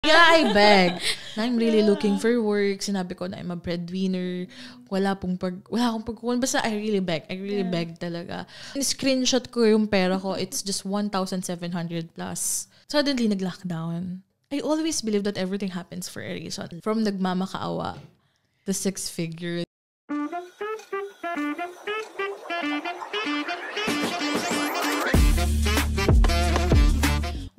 Yeah, I beg. Na I'm really looking for work. Sinabi ko na I'm a breadwinner. Wala akong pagkukunan. Basta I really beg. I really beg talaga. Screenshot ko yung pera ko. It's just 1,700 plus. Suddenly, nag-lockdown. I always believe that everything happens for a reason. From nagmamakaawa to 6-figure.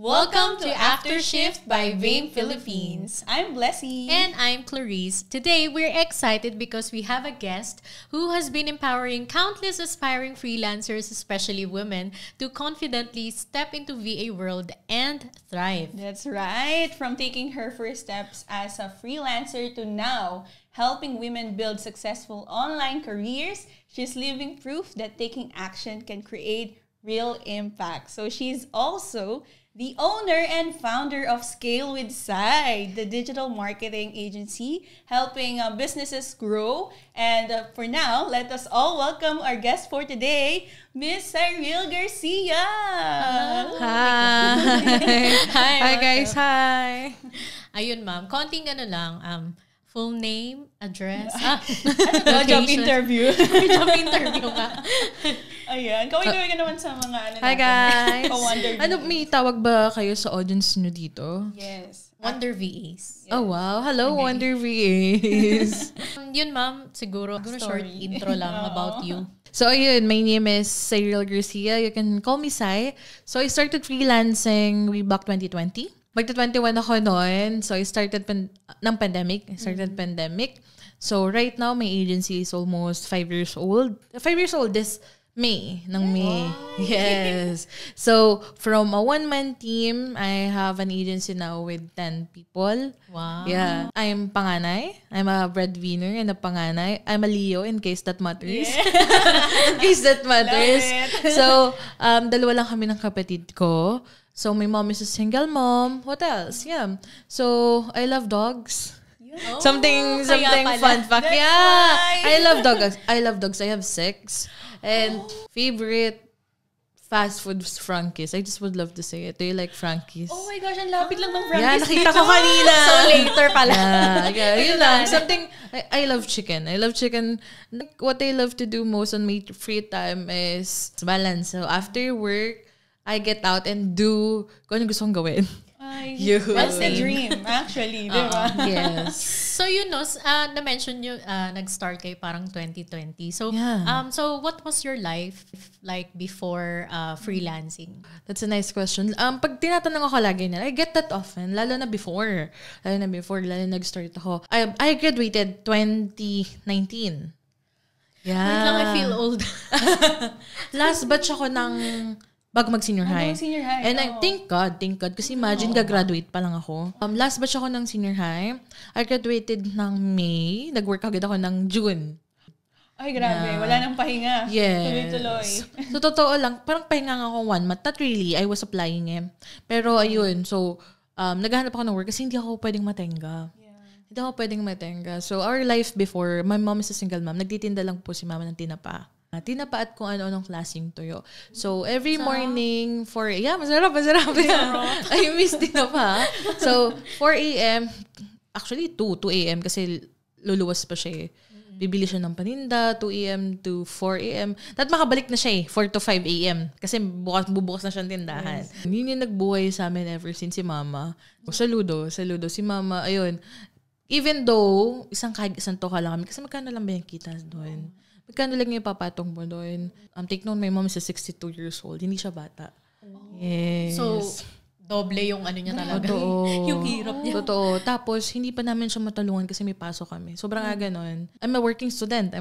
Welcome to After Shift by Vane Philippines. I'm Blessy. And I'm Clarice. Today, we're excited because we have a guest who has been empowering countless aspiring freelancers, especially women, to confidently step into VA world and thrive. That's right. From taking her first steps as a freelancer to now helping women build successful online careers, she's living proof that taking action can create real impact. So she's also the owner and founder of Scale with Sai, the digital marketing agency helping businesses grow. And for now, let us all welcome our guest for today, Miss Cyril Garcia. Hi! Hi guys, hi! Ayun ma'am, konting full name, address, Job interview. Job interview nga. Ayan. Kaway-kaway ka naman sa mga Hi guys! Wonder may tawag ba kayo sa audience nyo dito? Yes. Wonder VAs. Oh wow, hello Wonder VAs! Yun ma'am, siguro short intro lang about you. So ayun, my name is Cyril Garcia. You can call me Sai. So I started freelancing way back 2020. Magta-21 ako noon. So I started ng pandemic. Pandemic. So right now, my agency is almost 5 years old. 5 years old this May. Wow. Yes. So from a one-man team, I have an agency now with 10 people. Wow. Yeah. I'm panganay. I'm a breadwinner and a panganay. I'm a Leo in case that matters. Yeah. In case that matters. So, dalawa lang kami ng kapatid ko. So, my mom is a single mom. What else? Yeah. So, I love dogs. Oh, something fun fact. That's yeah. why. I love dogs. I have 6. And favorite fast food Frankies. I just would love to say it. Do you like Frankies? Oh my gosh, ang lapit lang ng Frankies. Yeah, nakita ko kanina. So, later pala. Yeah, yun lang. Something, I love chicken. Like, what I love to do most on my free time is balance. So, after work, I get out and do kung ano gusto kong gawin. That's the dream, actually. Diba? Yes. So, na-mention nyo, nag-start kayo parang 2020. So, yeah. So what was your life like before freelancing? That's a nice question. Pag tinatanong ako lagi na, I get that often, lalo na before nag-start ako. I graduated 2019. Yeah. Wait lang, I feel old. Last batch ako ng bago mag-senior high. Senior high. And I thank God. Kasi imagine, gagraduate pa lang ako. Last batch ako ng senior high. I graduated ng May. Nag-work agad ako ng June. Ay, grabe. Yeah. Wala nang pahinga. Yes. Tuloy-tuloy. So, totoo lang. Parang pahinga nga ako 1 month. Not really. I was applying Pero, ayun. So, naghahanap ako ng work kasi hindi ako pwedeng matenga. Hindi ako pwedeng matenga. So, our life before, my mom is a single mom. Nagtitinda lang po si mama ng tinapa. Tinapa at kung ano-anong klaseng tuyo. So, every morning, masarap. I miss tinapa. So, 4 a.m., actually 2 a.m. kasi luluwas pa siya Bibili siya ng paninda, 2 a.m. to 4 a.m. At makabalik na siya 4 to 5 a.m. Kasi bubukas na siyang tindahan. Yes. Yun yung nagbuhay sa amin ever since si mama. Saludo si mama. Ayun. Even though, isang tuka lang kami. Kasi magkano lang ba yung kita doon? Magkano lang yung papatong mo doon? Take note, my mom is 62 years old. Hindi siya bata. Yes. So, doble yung ano niya talaga. Totoo. Yung hirap niya. Totoo. Tapos, hindi pa namin siya matulungan kasi may pasok kami. Sobrang ganon. I'm a working student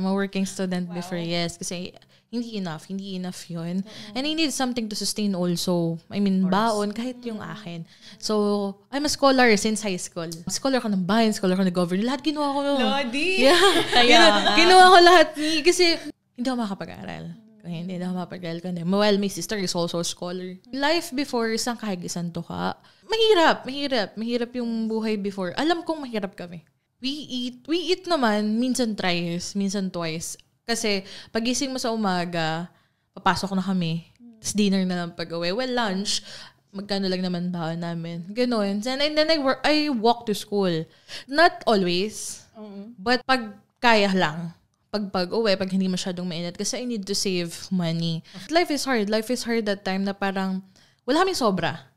before, yes. Kasi hindi enough yun. And I need something to sustain also. I mean, baon, kahit yung akin. So, I'm a scholar since high school. Scholar ko ng bayan, scholar ko ng government. Lahat ginawa ko. Lodi! Yeah. Ginawa ko lahat. Kasi hindi ako makapag-aral. Hindi ako makapag-aral. Well, my sister is also a scholar. Life before, isang kahigisan to ka. Mahirap yung buhay before. Alam kong mahirap kami. We eat naman, minsan thrice, minsan twice. Kasi pagising mo sa umaga, papasok na kami. Tapos dinner na lang pag-uwi. Well, lunch, magkano lang naman baon namin. Ganon. And then I walk to school. Not always, but pag kaya lang. Pag uwi, pag hindi masyadong mainit. Kasi I need to save money. Life is hard. Life is hard that time na parang wala kaming sobra.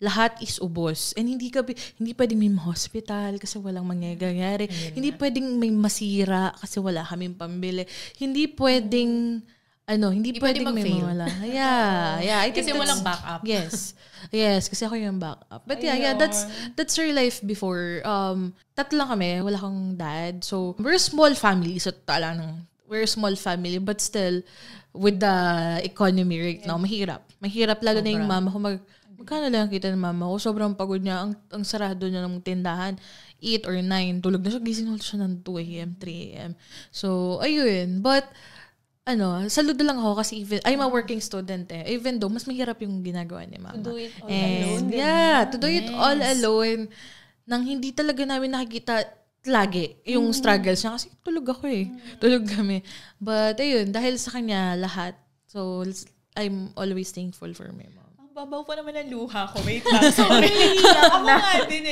Lahat is ubos. And hindi pwedeng may hospital kasi walang mangyayari. Hindi pwedeng may masira kasi wala kaming pambili. Hindi pwedeng hindi pwedeng may mawala. Yeah. I think kasi walang backup. Yes. Yes, kasi ako yung backup. But yeah, that's our life before. Tatlo lang kami, wala akong dad. So, we're a small family. So, we're a small family, but still, with the economy right now, mahirap. Mahirap lalo na yung mama ko magkano lang kita ng mama ko. Sobrang pagod niya. Ang sarado niya ng tindahan. 8 or 9. Tulog na siya. Gising na siya ng 2 a.m., 3 a.m. So, ayun. But, saludo lang ako kasi I'm a working student Even though, mas mahirap yung ginagawa ni mama. To do it all alone. Yeah, to do it all alone. Nang hindi talaga namin nakikita lagi yung struggles niya. Kasi tulog ako Tulog kami. But, ayun, dahil sa kanya lahat. So, I'm always thankful for my mom. Babaw pa naman ang luha ko. Wait lang. Sorry. Ako nga din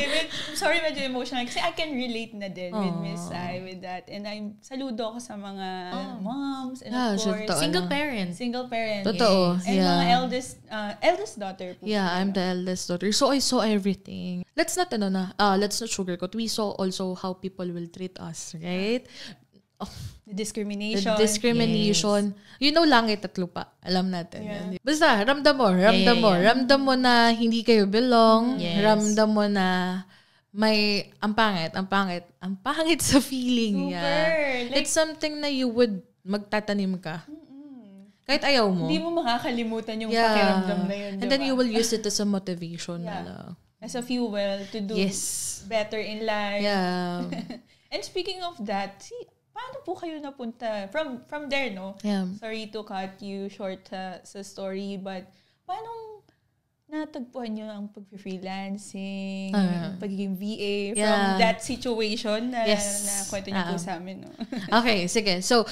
Sorry, medyo emotional. Kasi I can relate na din with Miss Sai with that. And I'm saludo ako sa mga moms and of course, single parents. Totoo. Yes. And mga eldest daughter po. Yeah, I'm the eldest daughter. So I saw everything. Let's not sugarcoat. We saw also how people will treat us, right? The discrimination. Yes. Langit at lupa. Alam natin. Yeah. Basta, ramdam mo na hindi kayo belong. Yes. Ramdam mo na may ang pangit sa feeling. Super. Yeah. Like, it's something na you would magtatanim ka. Kahit ayaw mo. Hindi mo makakalimutan yung pakiramdam na yun. And then you will use it as a motivation. As a fuel to do better in life. Yeah. And speaking of that, paano po kayo napunta from there, no? Yeah. Sorry to cut you short sa story, but paano natagpuan nyo ang pag-freelancing, pagiging VA from that situation na kwento nyo po sa amin, no? Okay, sige. So,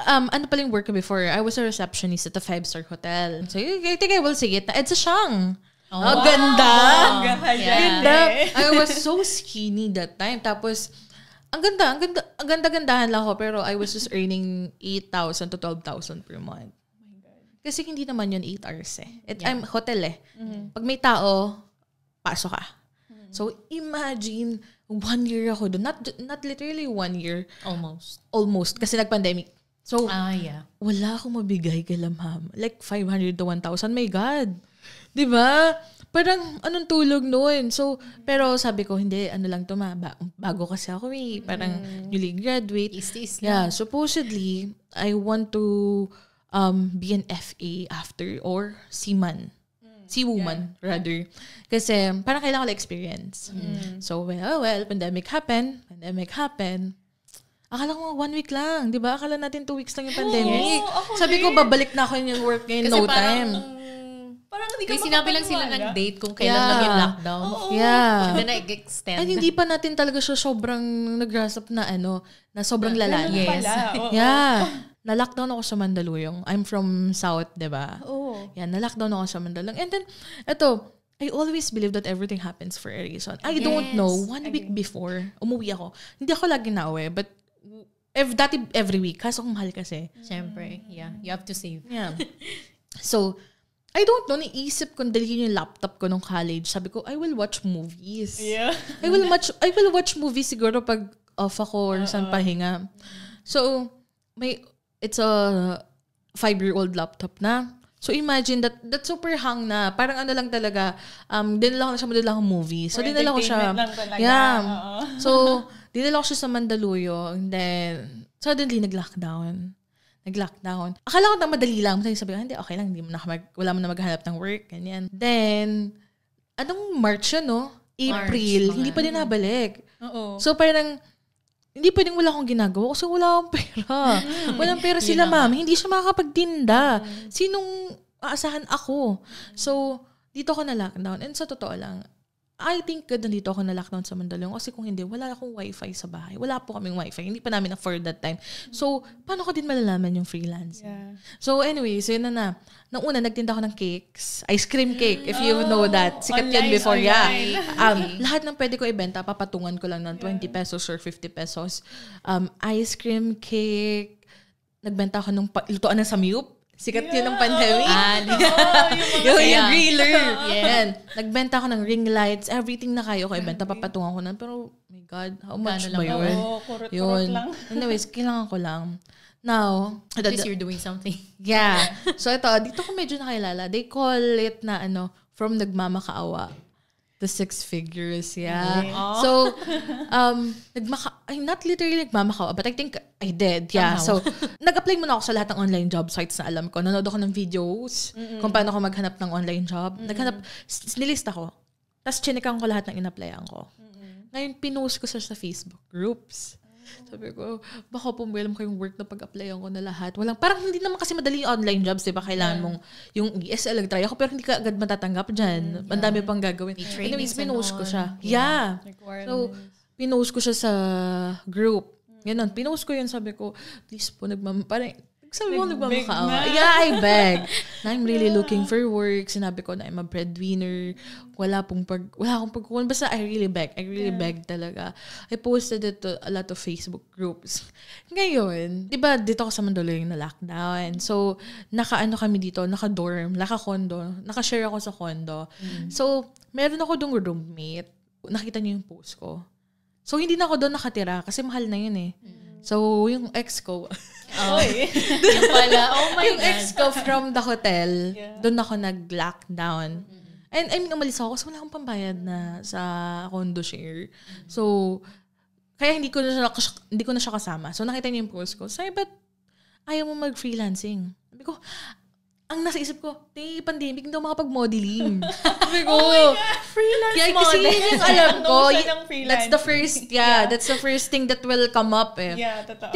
ano pala yung work ko before? I was a receptionist at a 5-star hotel. So, I think I will say it. It's a Shang. Wow. Ganda! Ganda! I was so skinny that time. Tapos, ang ganda-gandahan lang ako, pero I was just earning 8,000 to 12,000 per month. Oh my God. Kasi hindi naman yun 8 hours I'm hotel Pag may tao, pasok ka. So, imagine, 1 year ako doon. Not literally 1 year. Almost. Kasi nag-pandemic. So, wala akong mabigay kay ma'am. Like, 500 to 1,000. My God. Diba? Parang, anong tulog noon? So, pero sabi ko, hindi, lang to bago kasi ako parang newly graduate. Yeah, supposedly, I want to be an FA after or seaman. Seawoman, rather. Kasi, parang kailangan ko experience. So, well, pandemic happened. Akala ko 1 week lang, di ba? Akala natin 2 weeks lang yung pandemic. Sabi ko, babalik na ako yung work ngayon, no time. Parang hindi ka sinabi lang sila ng date kung kailan lang yung lockdown. Yeah. And then nag-extend. At hindi pa natin talaga siya sobrang nag-grasp na na sobrang lala. Yes. Yeah. Na-lockdown ako sa Mandaluyong. I'm from South, di ba? Yeah, na-lockdown ako sa Mandaluyong. And then, I always believe that everything happens for a reason. I don't know. 1 week before, umuwi ako. Hindi ako lagi nauwi, but every week. Kaso kung mahal kasi. Siyempre, you have to save. Yeah. So, I don't know, naisip ko dalhin yung laptop ko nung college. Sabi ko, I will watch movies. Yeah. I will watch movies siguro pag off ako or saan pahinga. So, it's a 5-year-old laptop na. So, imagine that super hang na. Parang lang talaga, dinala ko na siya madala movie. So, dinala ko siya. Yeah. So, dinala ko siya sa Mandaluyong. And then, suddenly, nag-lockdown. Akala ko na madali lang. Sabi ko, hindi, okay lang. Wala mo na maghanap ng work. Ganyan. Then, anong March yun, no? April. March, hindi pa din nabalik. So, parang, hindi pwedeng wala akong ginagawa kasi wala akong pera. Walang pera sila, ma'am. Hindi siya makakapagtinda. Sinong aasahan ako? So, dito ako na lockdown. And sa totoo lang, I think good nandito ako na lockdown sa Mandaluyong kasi kung hindi, wala akong wifi sa bahay. Wala po kaming wifi. Hindi pa namin afford that time. So, paano ko din malalaman yung freelance? Yeah. So, anyways, yun na. Nung una, nagtinda ako ng cakes. Ice cream cake, if you know that. Sikat yun before. Online. Yeah. Lahat ng pwede ko ibenta, papatungan ko lang ng 20 pesos or 50 pesos. Ice cream cake. Nagbenta ako ng lutoan ng samyup. Sikat yun ng pandemic. Yung griller. Yan. Nagbenta ako ng ring lights. Everything na kayo ko ibenta, papatungan ko na. Pero, my God, how much ba yun? Kurot-kurot lang. Anyways, kailangan ko lang. Now, at least you're doing something. Yeah. So ito, dito ko medyo nakilala. They call it na from nagmamakaawa to 6 figures. Yeah. So, not literally nagmamakaawa, but I think I did. Yeah. Somehow. So, nag-apply muna ako sa lahat ng online job sites na alam ko. Nanood ako ng videos kung paano ako maghanap ng online job. Nilista ko. Tapos, chinikan ko lahat ng in-applyan ko. Ngayon, pinost ko sa Facebook groups. Sabi ko, baka po meron kayong work na pag-applyan ko na lahat. Parang hindi naman kasi madali yung online jobs, diba? Kailangan mong yung ESL, nag-try ako, pero hindi ka agad matatanggap dyan. Ang dami pang gagawin. Anyways, pinost ko siya. Yeah. So, pinost ko siya sa group. Ganon, pinost ko yun, sabi ko, please po, sabi mo, nagmamakaawa. Yeah, I beg. Na I'm really looking for work. Sinabi ko na I'm a breadwinner. Wala akong pagkukunan. Basta I really beg. I really beg talaga. I posted it to a lot of Facebook groups. Ngayon, di ba dito ako sa Mandaluyong na lockdown. So, kami dito, naka-dorm, naka-condo. Naka-share ako sa condo. So, meron ako dong roommate. Nakita niyo yung post ko. So, hindi na ako doon nakatira kasi mahal na yun eh. So, yung ex ko, yung pala, yung ex ko from the hotel, doon ako nag-lockdown. And I mean, umalis ako kasi wala akong pambayad na sa condo share. So, kaya hindi ko na siya kasama. So, nakita niya yung post ko. Sabi, ba't ayaw mo mag-freelancing? Sabi ko, ang nasa isip ko, pandemic, hindi ako makapag-modeling. Sabi ko, freelance kasi model. yun yung alam ko. That's That's the first thing that will come up eh. Yeah, totoo.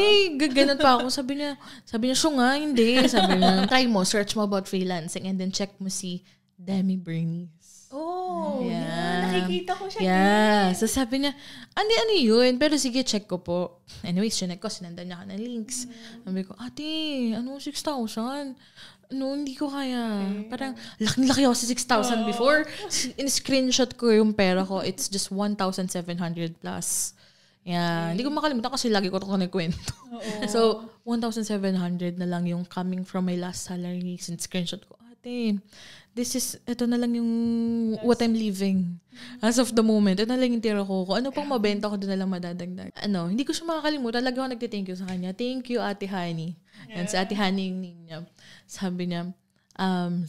Ganun pa ako. Sabi niya, siya nga, hindi. Sabi niya, try mo, search mo about freelancing and then check mo si Demi Bernice. Oh, yeah. Nakikita ko siya. Yeah. So sabi niya, ano yun? Pero sige, check ko po. Anyways, sinek ko, sinandan niya ka ng links. Sabi ko, ate, 6,000? Hindi ko kaya. Parang, laki-laki ako sa 6,000 before. In-screenshot ko yung pera ko. It's just 1,700 plus. Yeah. Hindi ko makalimutan kasi lagi ko ito kinikwento. So, 1,700 na lang yung coming from my last salary. Screenshot ko, ate, ito na lang yung what I'm living. As of the moment, ito na lang yung tira ko. Kung ano pang mabenta ko, doon na lang madadagdag. Hindi ko siya makakalimutan. Lagi ako nagtithank you sa kanya. Thank you, Ate Honey. And si Ate Honey yung name niya. Sabi niya,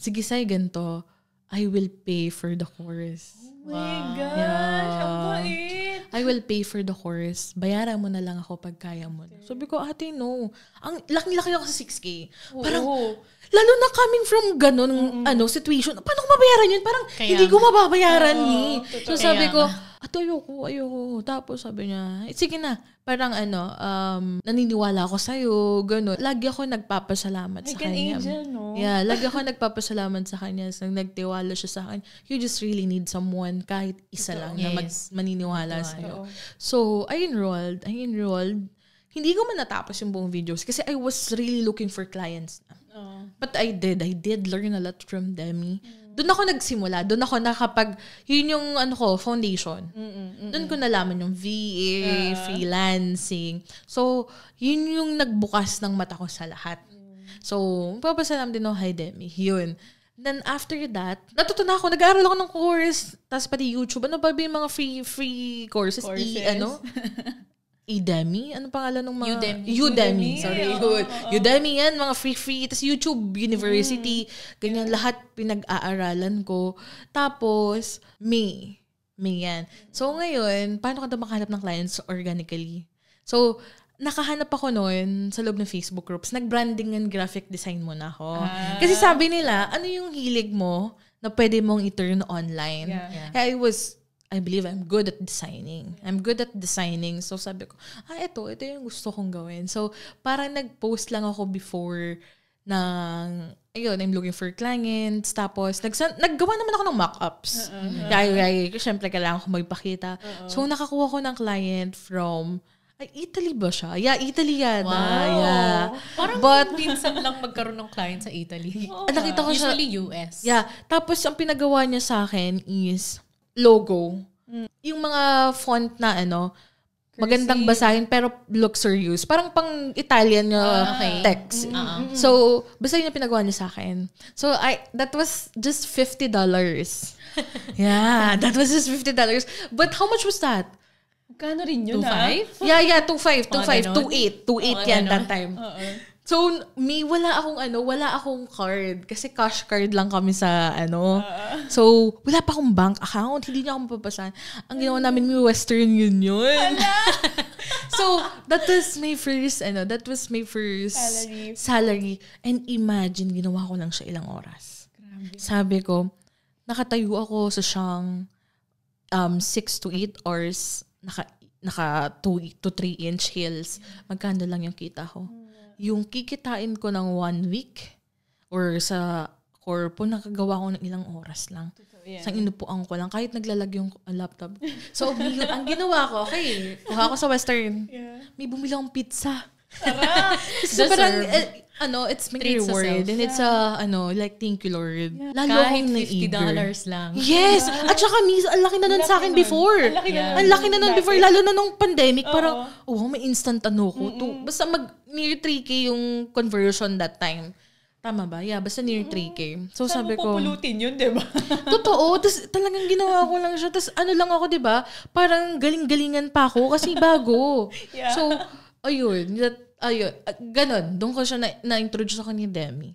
sige, say, ganito, I will pay for the course. Oh my gosh, ang bait. I will pay for the course. Bayaran mo na lang ako pag kaya mo. Sabi ko, ate, no. Ang laki-laki ako sa 6K. Parang, lalo na coming from ganun situation, paano ko mabayaran yun? Parang, hindi ko mababayaran ni. So sabi ko, ayoko. Tapos sabi niya, sige na. Parang naniniwala ako sa'yo, gano'n. Lagi ako nagpapasalamat sa kanya. Like an angel, no? Yeah, lagi ako nagpapasalamat sa kanya. Nagtiwala siya sa akin. You just really need someone, kahit isa lang, na maniniwala sa'yo. So, I enrolled. Hindi ko man natapos yung buong videos kasi I was really looking for clients na. But I did learn a lot from Demi. Doon ako nagsimula. Doon ako yun yung foundation. Doon ko nalaman yung VA, freelancing. So, yun yung nagbukas ng mata ko sa lahat. So, papasalam din ako, hi Demi. Yun. Then, after that, natutunan ako. Nag-aaral ako ng course. Tapos pati YouTube. Ano ba yung mga free courses? Udemy? Ano pangalan ng mga? Udemy. Sorry. Udemy yan, mga free. Tapos YouTube University. Ganyan, lahat pinag-aaralan ko. Tapos, May yan. So, ngayon, paano ka daw makahanap ng clients organically? So, nakahanap ako noon sa loob ng Facebook groups. Nag-branding and graphic design muna ako. Kasi sabi nila, ano yung hilig mo na pwede mong i-turn online? Yeah. I believe I'm good at designing. So sabi ko, ito yung gusto kong gawin. So parang nag-post lang ako before ayun, I'm looking for clients. Tapos, naggawa naman ako ng mock-ups. Siyempre, kailangan ko magpakita. So, nakakuha ko ng client from, Italy ba siya? Yeah, Italy yata. Wow. Yeah. Parang minsan lang magkaroon ng client sa Italy. Nakita ko siya. Usually US. Yeah. Tapos, ang pinagawa niya sa akin is logo. Yung mga font na magandang basahin pero luxurious. Parang pang Italian text. So, basta yun yung pinagawa niya sa akin. So, that was just $50. Yeah, that was just $50. But how much was that? Kano rin yun, 2.5? Yeah, 2.5. 28 yan ganon. that time. So, wala akong card. Kasi cash card lang kami sa, So, wala pa akong bank account. Hindi niya ako mapapasan. Ang ginawa namin, may Western Union. So, that was my first salary. And imagine, ginawa ko lang siya ilang oras. Grabe. Sabi ko, nakatayo ako sa siyang 6 to 8 hours, naka 2 to 3 inch heels. Magkano lang yung kita ko? Yung kikitain ko ng 1 week or sa corpo, nakagawa ko ng ilang oras lang. Sa inupuan ko lang, kahit naglalag yung laptop. So, ang ginawa ko, kuha ako sa Western. May bumili akong pizza. So, parang, it's my reward. And it's like, thank you, Lord. Lalo kahit $50 lang. Yes! At saka, ang laki na nun sa akin before. Ang laki na nun before. Lalo na nung pandemic, parang, may instant ko. Basta near 3K yung conversion that time. Tama ba? Yeah, basta near 3K. So, sabi ko, pupulutin yun, diba? Totoo. Tapos talagang ginawa ko lang siya. Tapos lang ako, diba? Parang galing-galingan pa ako kasi bago. So, ayun. Ganon. Doon ko siya na-introduce ako ni Demi.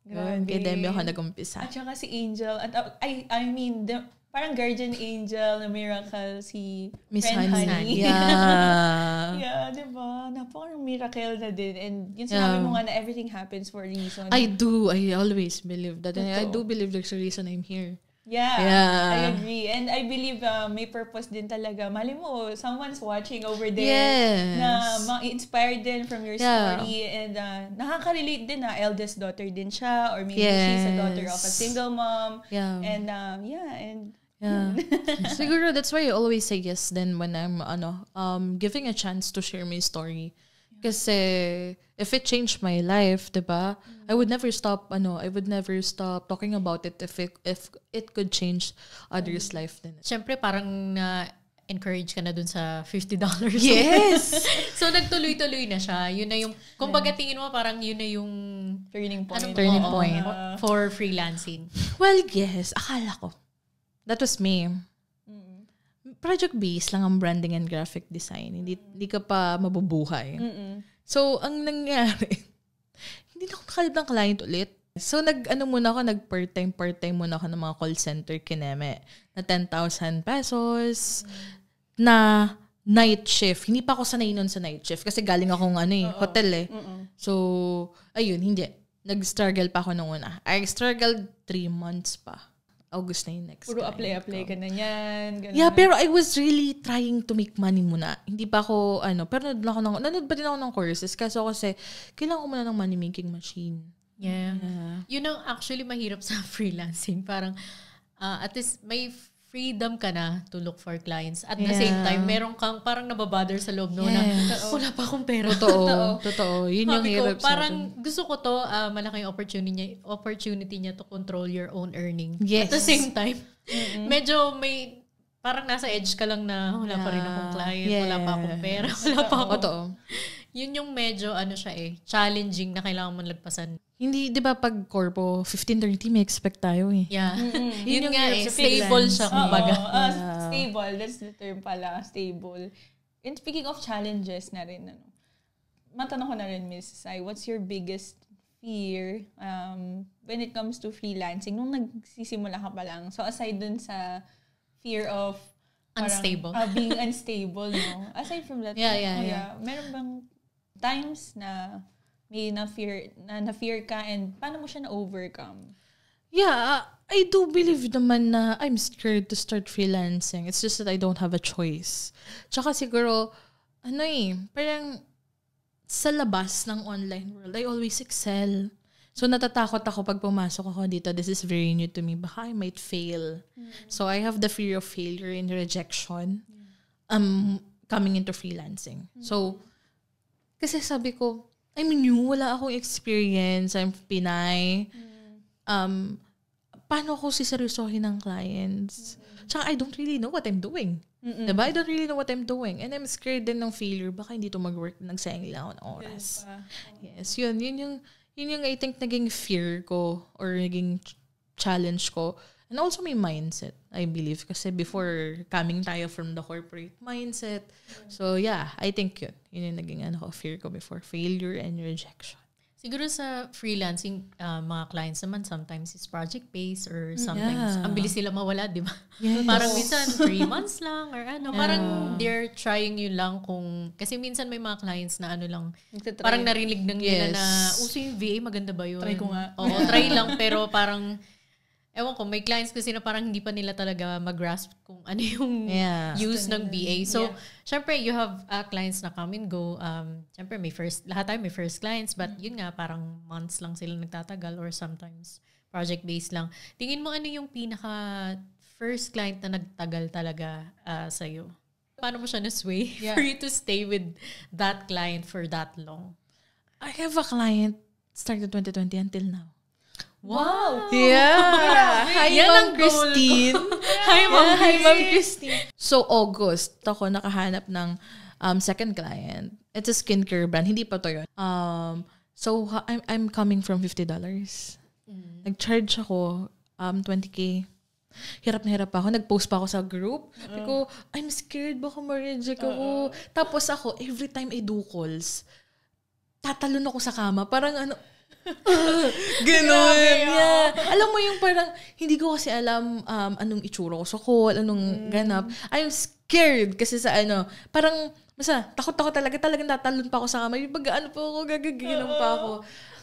Kay Demi ako nag-umpisa. At saka si Angel. At parang guardian angel na miracle si Miss Friend Honey. Yeah. Yeah, diba? Napakang miracle na din. And yun sinabi mo nga na everything happens for a reason. I do. I always believe that. And I do believe there's a reason I'm here. Yeah, I agree. And I believe may purpose din talaga. Mali mo, someone's watching over there na ma-inspired din from your story. And nakaka-relate din na eldest daughter din siya or maybe she's a daughter of a single mom. Yeah. And Siguro that's why I always say yes then when I'm giving a chance to share my story. Kasi if it changed my life, diba? I would never stop talking about it if it could change others' life din. Siyempre parang encourage ka na dun sa $50. Yes! So nagtuloy-tuloy na siya. Yun na yung, kumbaga tingin mo parang yun na yung turning point. Turning point. For freelancing. Well, yes. Akala ko. That was me. Project-based lang ang branding and graphic design. Hindi ka pa mabubuhay. So, ang nangyari, hindi na ako nakalib ng client ulit. So, nag-part-time muna ako ng mga call center kineme na 10,000 pesos na night shift. Hindi pa ako sanay nun sa night shift kasi galing akong hotel eh. So, ayun, hindi. Nag-struggle pa ako nung una. I struggled 3 months pa. August na yung next. Puro apply ka na yan. Ganun. Yeah, pero I was really trying to make money muna. Hindi pa ako, pero nanood pa din ako ng courses. Kasi kailangan ko muna ng money-making machine. Yeah. Yun ang actually mahirap sa freelancing. Parang, at least may freedom ka na to look for clients. At the same time, meron kang parang nababother sa loob no na wala pa akong pera. Totoo. Yun yung hirap sa parang gusto ko to, malaking opportunity niya to control your own earning. Yes. At the same time, medyo may, parang nasa edge ka lang na wala pa rin akong client, wala pa akong pera, wala pa akong... Totoo. Yun yung medyo, challenging na kailangan mo lagpasan. Hindi, di ba pag corpo, 15-30 may expect tayo eh. Yeah. Yun nga stable siya kumbaga. Stable, that's the term pala, stable. And speaking of challenges na rin, matanong ko na rin, Miss Sai, what's your biggest fear when it comes to freelancing? Nung nagsisimula ka pa lang, so aside dun sa fear of unstable. Being unstable, no? Aside from that, meron bang times na may na-fear ka and paano mo siya na-overcome? Yeah, I do believe naman na I'm scared to start freelancing. It's just that I don't have a choice. Tsaka siguro, parang sa labas ng online world, I always excel. So, natatakot ako pag pumasok ako dito. This is very new to me. Baka I might fail. So, I have the fear of failure and rejection coming into freelancing. So, kasi sabi ko, I'm new. Wala akong experience. I'm Pinay. Paano ako siseryosohin ng clients? Tsaka, I don't really know what I'm doing. Diba? I don't really know what I'm doing. And I'm scared din ng failure. Baka hindi to mag-work. Nagsayang lang ako ng oras. Yes, yun yung I think naging fear ko or naging challenge ko. And also my mindset, I believe. Kasi before, coming tayo from the corporate mindset. So yeah, I think yun. Yun yung naging fear ko before. Failure and rejection. Siguro sa freelancing, mga clients naman, sometimes it's project-based or sometimes, ang bilis sila mawala, di ba? Yes. Parang minsan, 3 months lang or ano. Parang they're trying you lang kung, kasi minsan may mga clients na lang, parang narinig ng nila na, uso yung VA, maganda ba yun? Try ko nga. Oo, try lang, pero parang, ewan ko, may clients kasi na parang hindi pa nila talaga mag-grasp kung ano yung use ng VA. So, syempre, you have clients na come and go. Syempre, lahat tayo may first clients, but yun nga, parang months lang sila nagtatagal or sometimes project-based lang. Tingin mo ano yung pinaka-first client na nagtagal talaga sa'yo? Paano mo siya na-sway for you to stay with that client for that long? I have a client started 2020 until now. Wow! Yeah! Hi, Ma'am Christine! Hi, Ma'am Christine! So, August, ako nakahanap ng second client. It's a skincare brand. Hindi pa to yun. So, I'm coming from $50. Nag-charge ako $20K. Hirap na hirap ako. Nag-post pa ako sa group. Sabi ko, I'm scared. Baka ma-reject ako. Tapos ako, every time I do calls, tatalon ako sa kama. Parang Ganon. Yeah. Alam mo yung parang, hindi ko kasi alam anong itsura ko sa call, anong ganap. I'm scared kasi sa parang, takot talagang tatalon pa ako sa kama. Yung pag pa ako, gagaginom pa ako.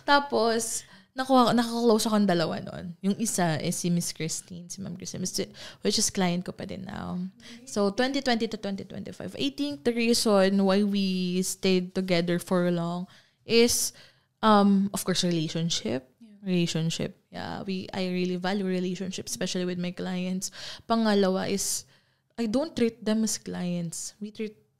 Tapos, nakaklose ako ng dalawa nun. Yung isa is si Miss Christine, si Ma'am Christine, which is client ko pa din now. So, 2020 to 2025. I think the reason why we stayed together for long is of course, relationship. Yeah, I really value relationships, especially with my clients. Pangalawa is, I don't treat them as clients.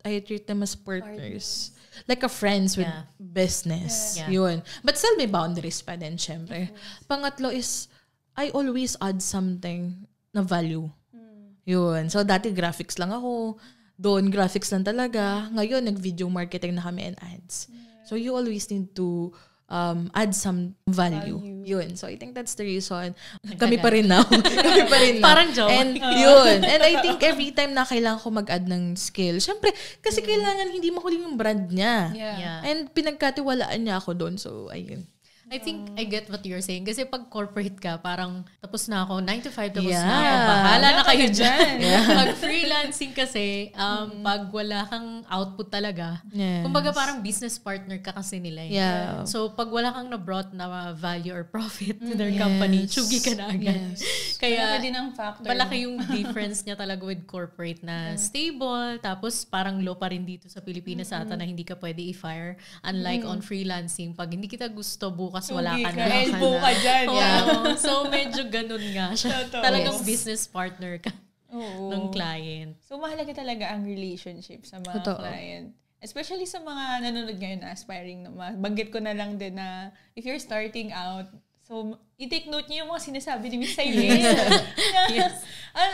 I treat them as partners. Like a friends with business. Yeah. Yun. But still may boundaries pa din, syempre. Pangatlo is, I always add something na value. Yun. So, dati graphics lang ako. Doon, graphics lang talaga. Ngayon, nag-video marketing na kami and ads. So, you always need to add some value. Yun. So, I think that's the reason. Kami pa rin now. Parang joke. And yun. And I think every time na kailangan ko mag-add ng skill, syempre, kasi kailangan hindi mahuling yung brand niya. Yeah. And pinagkatiwalaan niya ako doon. So, ayun. I think I get what you're saying. Kasi pag corporate ka, parang tapos na ako, 9 to 5 tapos na ako. Bahala na kayo dyan. Pag freelancing kasi, pag wala kang output talaga, kumbaga parang business partner ka kasi nila. So, pag wala kang na-brought na value or profit to their company, chugi ka na agad. Kaya, malaki yung difference niya talaga with corporate na stable, tapos parang low pa rin dito sa Pilipinas sa ata na hindi ka pwede i-fire. Unlike on freelancing, pag hindi kita gusto bukas wala ka na. Elbow ka dyan. So, medyo ganun nga siya. Talagang business partner ka ng client. So, mahalaga talaga ang relationship sa mga client. Especially sa mga nanonood ngayon na aspiring naman. Banggit ko na lang din na if you're starting out, so, i-take note niyo yung mga sinasabi ni Miss Sayle. Yes.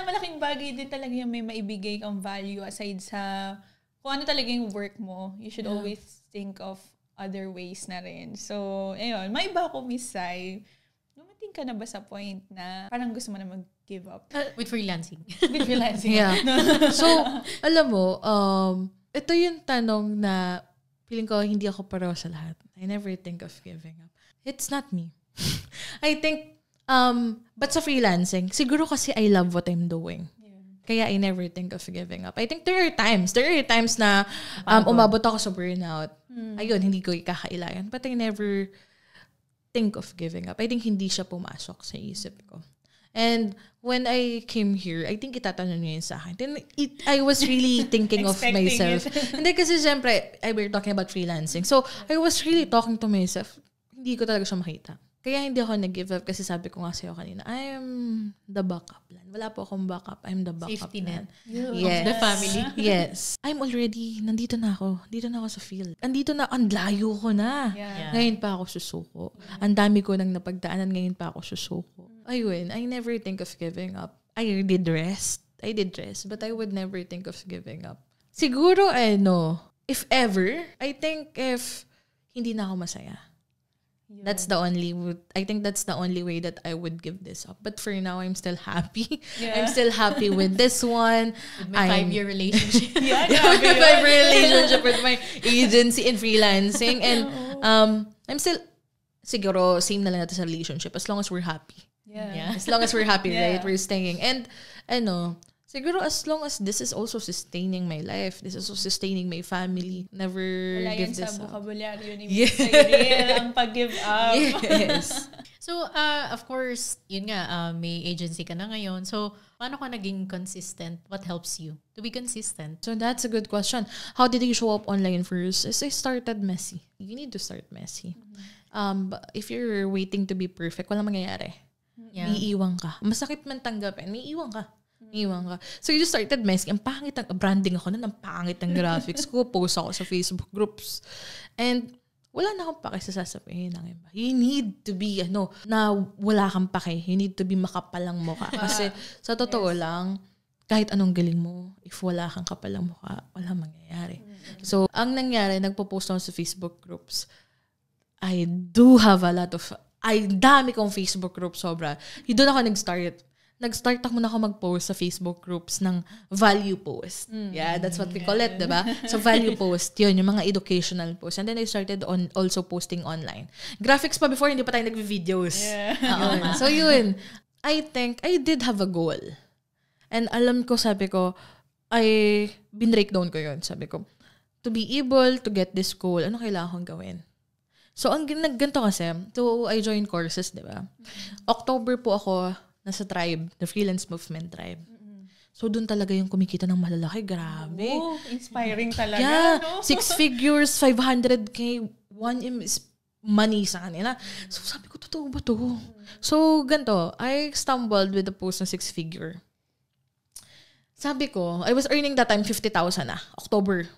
Malaking bagay din talaga yung may maibigay kang value aside sa kung ano talaga yung work mo. You should always think of other ways na rin. So, ayun. May iba ako, Miss Sai. Dumating ka na ba sa point na parang gusto mo na mag-give up? With freelancing. With freelancing. Yeah. So, alam mo, ito yung tanong na feeling ko hindi ako pareho sa lahat. I never think of giving up. It's not me. I think, but sa freelancing, siguro kasi I love what I'm doing. Kaya I never think of giving up. I think there are times na umabot ako sa burnout. Ayun, hindi ko ikakailangan. But I never think of giving up. I think hindi siya pumasok sa isip ko. And when I came here, I think itatanong niyo yun sa akin. Then I was really thinking of myself. Hindi kasi siyempre, we're talking about freelancing. So I was really talking to myself. Hindi ko talaga siya makita. Kaya hindi ako nag-give up kasi sabi ko nga sa'yo kanina, I'm the backup plan. Wala po akong backup. I'm the backup Safety plan. of the family. Yes. I'm already, nandito na ako. Dito na ako sa field. Andito na, ang layo ko na. Yeah. Ngayon pa ako susuko. Ang dami ko nang napagdaanan, ngayon pa ako susuko. Ayun, I never think of giving up. I did rest, but I would never think of giving up. Siguro, if ever, I think if hindi na ako masaya. That's the only way that I would give this up. But for now, I'm still happy. Yeah. I'm still happy with this one. With my 5-year relationship. Yeah, with my 5-year relationship with my agency and freelancing. And I'm still, siguro, same na lang natin sa relationship as long as we're happy. Yeah. As long as we're happy, right? We're staying. And, siguro as long as this is also sustaining my life, this is also sustaining my family, never wala give yan this sa up. vocabulary ni Yes. ang pag-give up. Yes. So, of course, yun nga, may agency ka na ngayon. So, paano ka naging consistent? What helps you to be consistent? So that's a good question. How did you show up online first? I started messy. You need to start messy. But if you're waiting to be perfect, walang mangyayari. Yeah. Iiwan ka. Masakit man tanggapin, may iwan ka. So you just started messy. Ang pangit ang branding ako nun, ang pangit ang graphics ko. Post ako sa Facebook groups. And wala na akong pake sa sasabihin ng iba. You need to be, na wala kang pake. You need to be makapalang mukha. Kasi sa totoo lang, kahit anong galing mo, if wala kang kapalang mukha, wala mangyayari. So, ang nangyari, nagpo-post ako sa Facebook groups. I do have a lot of, dami kong Facebook group sobra. Doon ako nag-start. Nag-start ako mag-post sa Facebook groups ng value post. Yeah, that's what we call it, diba? So, value post, yun, yung mga educational posts. And then I started on also posting online. Graphics pa before, hindi pa tayo nag-videos. Yeah. So, yun. I think I did have a goal. And alam ko, sabi ko, binreakdown ko yun. Sabi ko, to be able to get this goal, ano kailangan kong gawin? So, ang ganito kasi, so I joined courses, diba? October po ako nasa tribe, the freelance movement tribe. So, doon talaga yung kumikita ng malalaki. Grabe. Oh, inspiring talaga, yeah, no? 6 figures, 500K, 1M is money sa kanila. So, sabi ko, totoo ba to? So, ganito, I stumbled with the post ng 6-figure. Sabi ko, I was earning that time 50,000 na, October.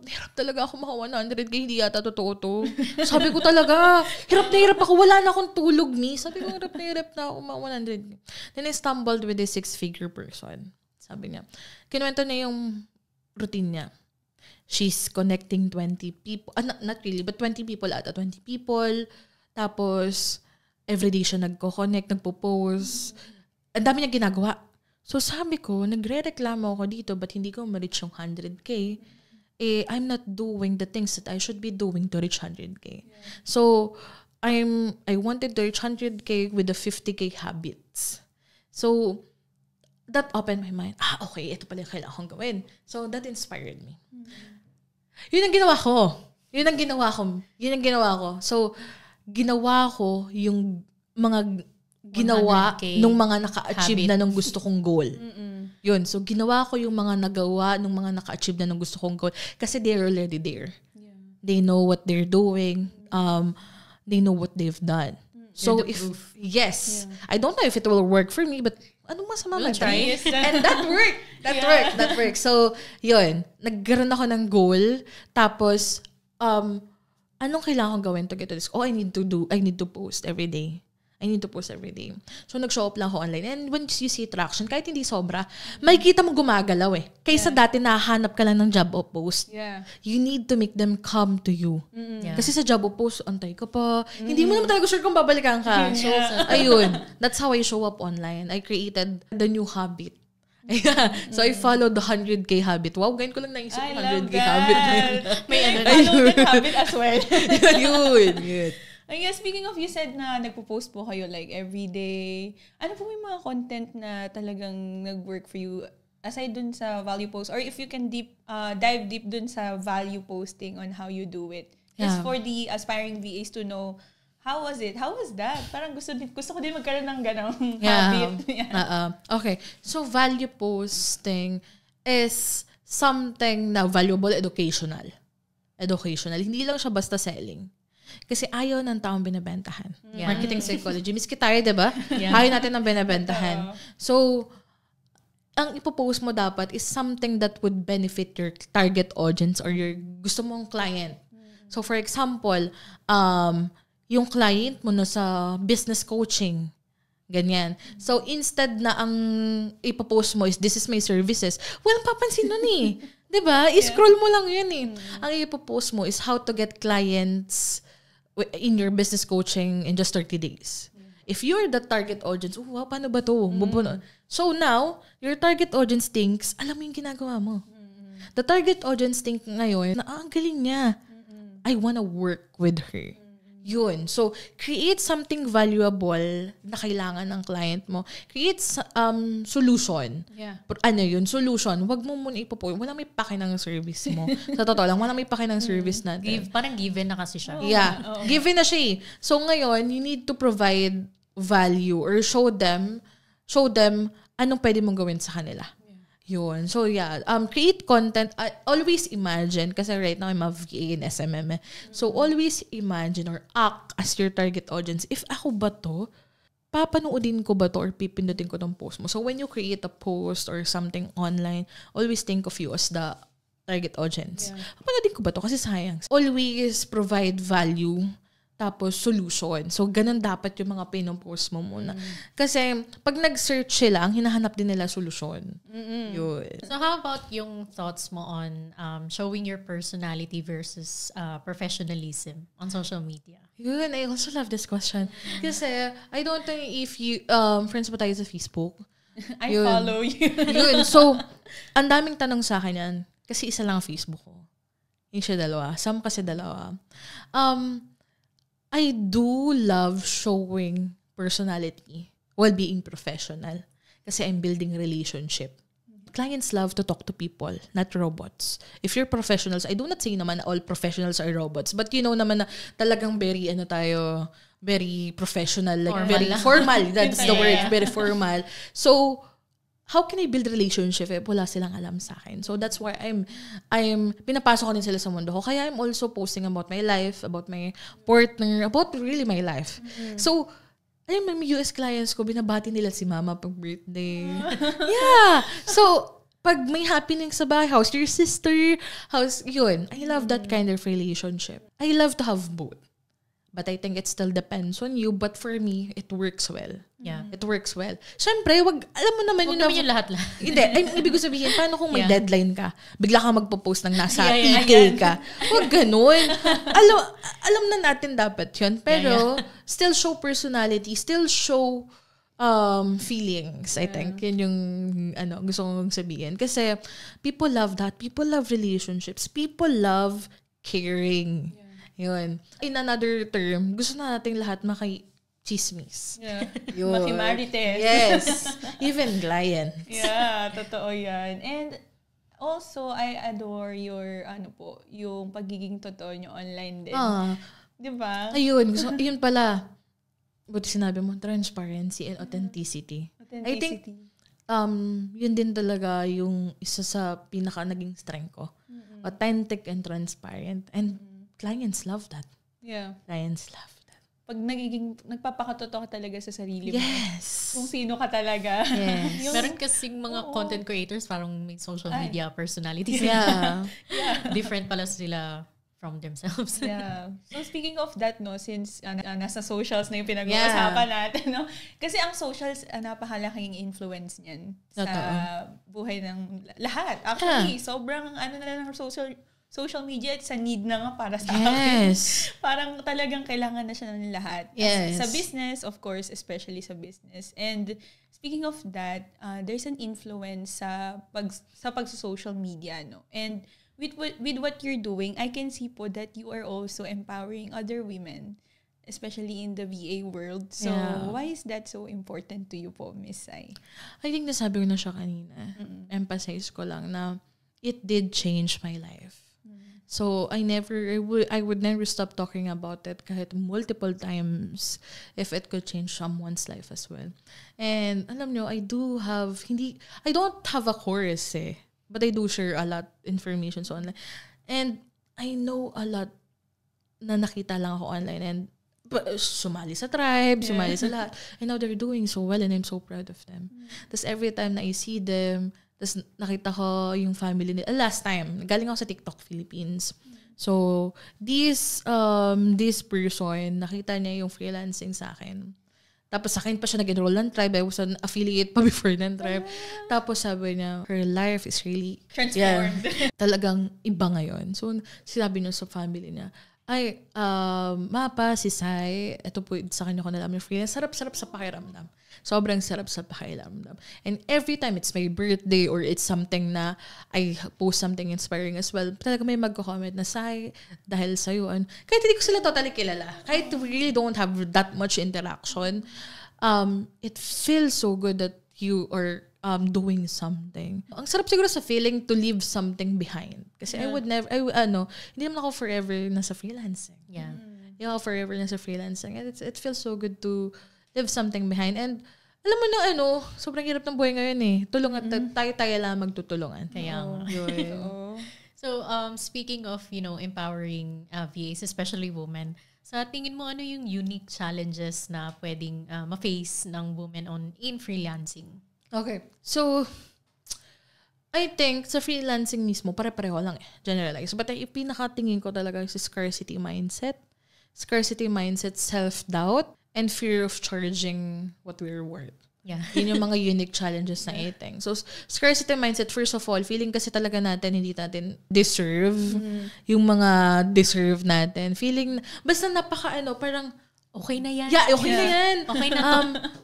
Hirap talaga ako maka 100K, hindi yata totoo to. Sabi ko talaga, hirap na hirap ako, wala na akong tulog ni. Sabi ko, hirap na ako maka 100K. Then I stumbled with this 6-figure person. Sabi niya, kinuwento niya yung routine niya. She's connecting 20 people, not really, but 20 people ata, 20 people. Tapos, everyday siya nagko-connect, nagpo-post. Ang dami niya ginagawa. So sabi ko, nagre-reklamo ako dito but hindi ko ma-reach yung 100K. I'm not doing the things that I should be doing to reach 100K. Yeah. So, I wanted to reach 100K with the 50K habits. So, that opened my mind. Okay, ito pala yung kailangan kong gawin. So, that inspired me. Yun ang ginawa ko. So, ginawa ko yung mga ginawa nung mga naka-achieve na nung gusto kong goal. Yun. So, ginawa ko yung mga nagawa nung mga naka-achieve na nung gusto kong goal. Kasi they're already there. Yeah. They know what they're doing. They know what they've done. So, yes. Yeah. I don't know if it will work for me, but anong masama man try? And that worked. That worked. So, yun. Nagkaroon ako ng goal. Tapos, anong kailangan kong gawin to get to this? I need to post every day. So, nag-show up lang ako online. And when you see traction, kahit hindi sobra, makikita mo gumagalaw eh. Kaysa dati nahanap ka lang ng job o post. Yeah. You need to make them come to you. Yeah. Kasi sa job o post, antay ka pa. Hindi mo naman talaga sure kung babalikan ka. So, ayun. That's how I show up online. I created the new habit. So, I followed the 100K habit. Wow, ngayon ko lang naisip yung 100K habit. May follow that habit as well. Yun. Speaking of, you said na nagpo-post po kayo like every day. Ano po may mga content na talagang nag-work for you aside dun sa value post? Or if you can dive deep dun sa value posting on how you do it. Just for the aspiring VAs to know, how was it? How was that? Parang gusto ko din magkaroon ng ganong habit. Okay. So, value posting is something na valuable, educational. Hindi lang siya basta selling. Kasi ayaw ng taong binibentahan. Yeah. Marketing psychology. Miski tayo, diba? Yeah. Ayaw natin ng binibentahan. So, ang ipopost mo dapat is something that would benefit your target audience or your gusto mong client. So, for example, yung client mo na sa business coaching, ganyan. So, instead na ang ipopost mo is, this is my services, walang papansin nun eh. Diba? I-scroll mo lang yun eh. Ang ipopost mo is how to get clients in your business coaching in just 30 days. If you're the target audience, wow, paano ba to? So now, your target audience thinks, alam mo yung ginagawa mo. The target audience think ngayon, na ang galing niya. I wanna work with her. Yun. So, create something valuable na kailangan ng client mo. Create solution. Yeah. Ano yun? Solution. Wag mo muna ipopost. Walang may pake ng service mo. Sa totoo lang, walang may pake ng service natin. Parang given na kasi siya. Yeah. Given na siya eh. So, ngayon, you need to provide value or show them anong pwede mong gawin sa kanila. Yun. So, yeah. Create content. Always imagine, kasi right now I'm a VA in SMM. So, always imagine or act as your target audience. If ako ba to, papanoodin ko ba to or pipindutin ko tong post mo? So, when you create a post or something online, always think of you as the target audience. Yeah. Papanoodin ko ba to? Kasi sayang. Always provide value tapos solution. So, ganun dapat yung mga pinopost mo muna. Kasi, pag nag-search sila, ang hinahanap din nila solusyon. Yun. So how about yung thoughts mo on showing your personality versus professionalism on social media? Yun, I also love this question. Kasi, I don't know if you, friends ba tayo sa Facebook? I follow you. Yun. So, ang daming tanong sa akin yan. Kasi isa lang ang Facebook ko. Yung siya dalawa. Sam kasi dalawa. I do love showing personality while being professional. Kasi I'm building relationship. Clients love to talk to people, not robots. If you're professionals, I do not say naman na all professionals are robots. But you know naman na talagang very, very professional. Like Formal. very formal. That's the word. Yeah. Very formal. So, how can I build relationship if wala silang alam sa akin? So that's why I'm pinapasok ko din sila sa mundo ko. Kaya I'm also posting about my life, about my partner, about really my life. So, ayun, may US clients ko, binabati nila si mama pag birthday. Yeah. So, pag may happening sa bahay, how's your sister? How's, yun. I love that kind of relationship. I love to have both. But I think it still depends on you. But for me, it works well. Yeah. It works well. Siyempre, alam mo naman Huwag naman yung lahat-lahat. Hindi, ay, ibig ko sabihin, paano kung may deadline ka? Bigla ka magpo-post ng nasa Yeah, email ka. Huwag ganun. Alam na natin dapat yun. Pero, still show personality, still show feelings. I think yun yung gusto kong sabihin. Kasi, people love that. People love relationships. People love caring. Yun. In another term, gusto na nating lahat chismis. Yeah. Yun. Makimarites. Yes. Even clients. Yeah, totoo yan. And also, I adore your, yung pagiging totoo nyo online din. Diba? Ayun. Yun pala. Buti sinabi mo, transparency and authenticity. I think, yun din talaga yung isa sa pinaka naging strength ko. Authentic and transparent. And clients love that. Yeah. Clients love that. Pag nagpapakatotoo ka talaga sa sarili mo. Yes. Kung sino ka talaga. Yes. Meron kasing mga content creators parang may social media personalities. Yeah. Different pala sila from themselves. Yeah. So speaking of that, no, since nasa socials na yung pinag-uusapan natin, no? Kasi ang socials, napakalaking influence niyan sa buhay ng lahat. Actually, sobrang na lang social media, it's a need na nga para sa akin. Parang talagang kailangan na siya ng lahat. Yes. Sa business, of course, especially sa business. And speaking of that, there's an influence sa pag-social media, no? And with what you're doing, I can see po that you are also empowering other women, especially in the VA world. So, why is that so important to you po, Miss Sai? I think nasabi ko na siya kanina. Emphasize ko lang na it did change my life. So, I would never stop talking about it kahit multiple times if it could change someone's life as well. And, alam nyo, I don't have a course but I do share a lot information online. And I know a lot na nakita lang ako online and sumali sa tribe, sumali sa lahat. And now they're doing so well and I'm so proud of them. Tapos every time na I see them, tapos nakita ko yung family nila. Last time, galing ako sa TikTok Philippines. So, this person, nakita niya yung freelancing sa akin. Tapos sa akin pa siya nag-enroll ng tribe. I was an affiliate pa before ng tribe. Tapos sabi niya, her life is really transformed. Talagang iba ngayon. So, sinabi niya sa family niya, ay, Mapa, si Sai, ito po, sa kanya ko nalaman yung freelance. Sarap-sarap sa pakiramdam. Sobrang sarap sa pakiramdam. And every time it's my birthday or it's something na I post something inspiring as well, talaga may magko-comment na, Sai, dahil sa'yo, kahit hindi ko sila totally kilala, kahit we really don't have that much interaction, it feels so good that you are doing something. Ang sarap siguro sa feeling to leave something behind. Kasi I would never, hindi naman ako forever nasa freelancing. Yeah. Hindi ako forever nasa freelancing. And it feels so good to leave something behind. And alam mo na sobrang hirap ng buhay ngayon eh. Tulungan, tayo lang magtutulungan. Kaya nga. So, speaking of, empowering VAs, especially women, sa tingin mo, ano yung unique challenges na pwedeng ma-face ng women in freelancing? Okay. So, I think sa freelancing mismo, pare-pareho lang generalize. But yung pinakatingin ko talaga is scarcity mindset. Scarcity mindset, self-doubt, and fear of charging what we're worth. Yeah. Yun yung mga unique challenges na I think. So, scarcity mindset, first of all, feeling kasi talaga natin, hindi natin deserve yung mga deserve natin. Feeling, basta parang, okay na yan. Yeah, okay na yan. Okay na to.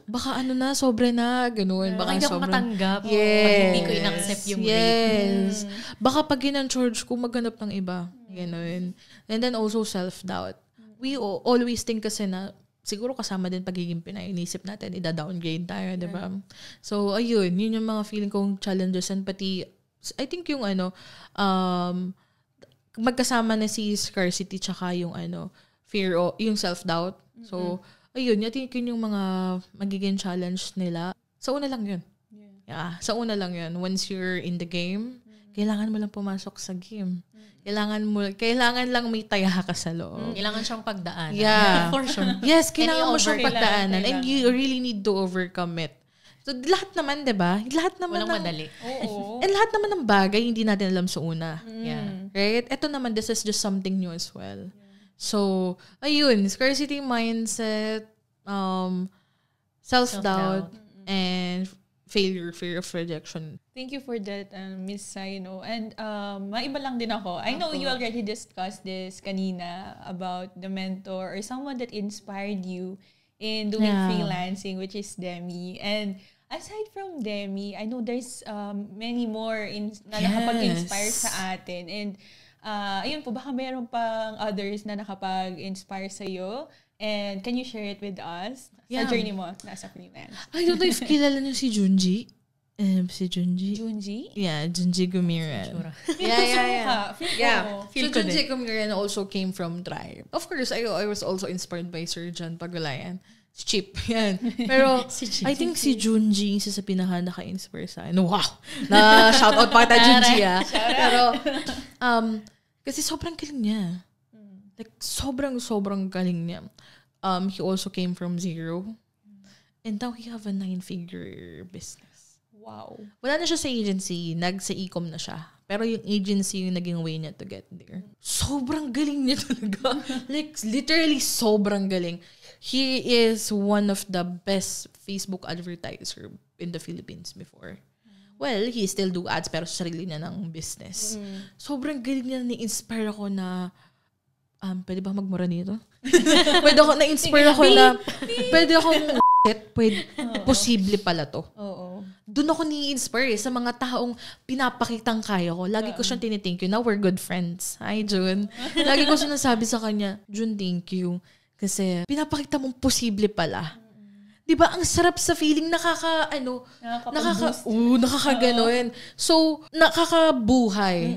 Baka sobra na, ganun. Baka hindi ako matanggap. Yes. Pag hindi ko in-accept yung rate. Baka pag in-charge ko, maghanap ng iba. Ganun. And then also self-doubt. We always think kasi na, siguro kasama din pagiging Pinay, inisip natin, ida-downgrade tayo, di ba? So, ayun, yun yung mga feeling kong challenges and pati, I think yung magkasama na si scarcity tsaka yung fear o yung self-doubt. So, ayun, I think yun yung mga magiging challenge nila. Sa una lang yun. Yeah, sa una lang yun. Once you're in the game, kailangan mo lang pumasok sa game. Kailangan lang may taya ka sa loob. Kailangan siyang pagdaanan. Yeah. For sure. Yes, kailangan mo siyang pagdaanan. Kailangan. And you really need to overcome it. So, lahat naman, diba? Lahat naman Walang madali. Oo. And lahat naman ng bagay, hindi natin alam sa una. Yeah. Right? Ito naman, this is just something new as well. So, ayun, scarcity mindset, self-doubt, and failure, fear of rejection. Thank you for that, Miss Saino. And maiba lang din ako. I know you already discussed this kanina about the mentor or someone that inspired you in doing freelancing, which is Demi. And aside from Demi, I know there's many more na nakapag-inspire sa atin. And ayun po, baka meron pang others na nakapag-inspire sa'yo. And can you share it with us? Sa journey mo, nasa freelance. I don't know if kilala niyo si Junji. Si Junji? Junji? Yeah, Junji Gumiran. Yeah. So Junji Gumiran also came from Tribe. Of course, I was also inspired by Sir John Pagulayan. It's cheap. Yan. Pero I think si Junji isa sa pinaka naka-inspire sa akin. Wow! Na shoutout pa kita Junji Pero kasi sobrang galing niya. Like sobrang galing niya. He also came from zero. And now he have a 9-figure business. Wow. Wala na siya sa agency. Sa e-com na siya. Pero yung agency yung naging way niya to get there. Sobrang galing niya talaga. Like, literally sobrang galing. He is one of the best Facebook advertiser in the Philippines before. Well, he still do ads pero sa sarili niya ng business. Sobrang galing niya, ni-inspire ako na pwede ba magmura nito? Na-inspire ako na pwede akong posible pala to. Oo. Doon ako ni-inspire sa mga taong pinapakitang kaya ko. Lagi ko siyang tinithank you. Now we're good friends. Hi, Jun. Lagi ko sinasabi sa kanya, Jun, thank you. Kasi pinapakita mong posible pala. Diba, ang sarap sa feeling, nakakaganon. So, nakakabuhay.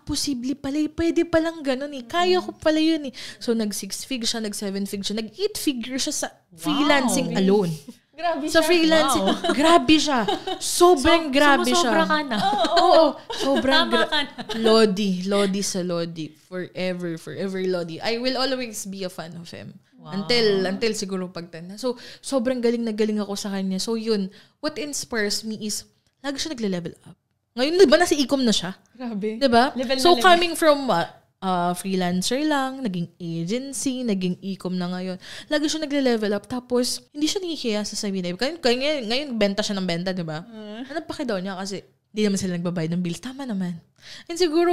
Posible pala. Pwede palang ganun eh. Kaya ko pala yun eh. So, nag-6 figure siya, nag-7 figure siya, nag-8 figure siya sa freelancing alone. Grabe Sa siya. freelancing, grabe siya. Sobrang grabe siya. Sobra ka na. Oo, sobrang Tama ka na. Lodi sa Lodi. Forever Lodi. I will always be a fan of him. Wow. Until siguro pagtanda. So, sobrang galing na galing ako sa kanya. So, yun. What inspires me is, lagi siya nagle-level up. Ngayon, di ba, nasa e-com na siya? Grabe. Di ba? Level na So, level. coming from freelancer lang, naging agency, naging e-com na ngayon. Lagi siya nagle-level up. Tapos, hindi siya nahihiya sa sabihin na, ngayon, benta siya ng benta, di ba? Ano pa daw niya kasi di naman sila nagbabayad ng bills. Tama naman. And siguro,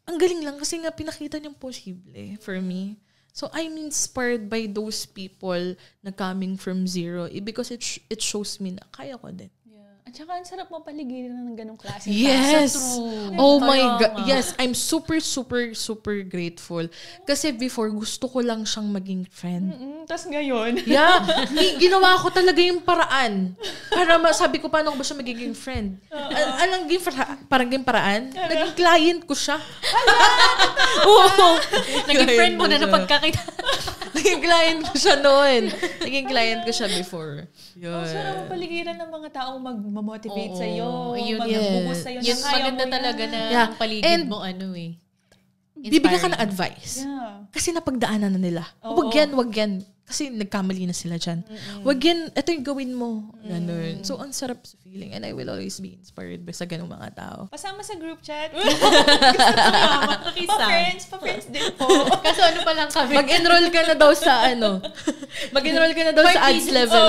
ang galing lang kasi nga pinakita niyang posible for me. So, I'm inspired by those people na coming from zero because it shows me na kaya ko din. At saka, ang sarap mapaligiran ng ganong klase. Yes. True. Oh my Kaya God. nga. Yes, I'm super grateful. Kasi before, gusto ko lang siyang maging friend. Tapos ngayon, Yeah. Ginawa ko talaga yung paraan. Para sabi ko, paano ko ba siya magiging friend? Anong parang paraan? Naging client ko siya. Oo. Naging friend mo na napagkakita. Naging client ko siya noon. Naging client ko siya before. ang sarap mapaligiran ng mga taong mag-motivate sa'yo, Yun, mag-boost sa'yo Yun, na kaya maganda mo talaga yan. na Yeah. ang paligid And mo, Bibigyan ka ng inspiring. advice. Yeah. Kasi napagdaanan na nila. Oo. Wag yan. Kasi nagkamali na sila dyan. Wag yan, ito yung gawin mo. Ganun. So, ang sarap sa feeling. And I will always be inspired by sa ganung mga tao. Pasama sa group chat. Pakisama. Pa-friends din po. Kaso ano pa lang kami. Mag-enroll ka na daw sa Mag-enroll ka na daw sa ads level.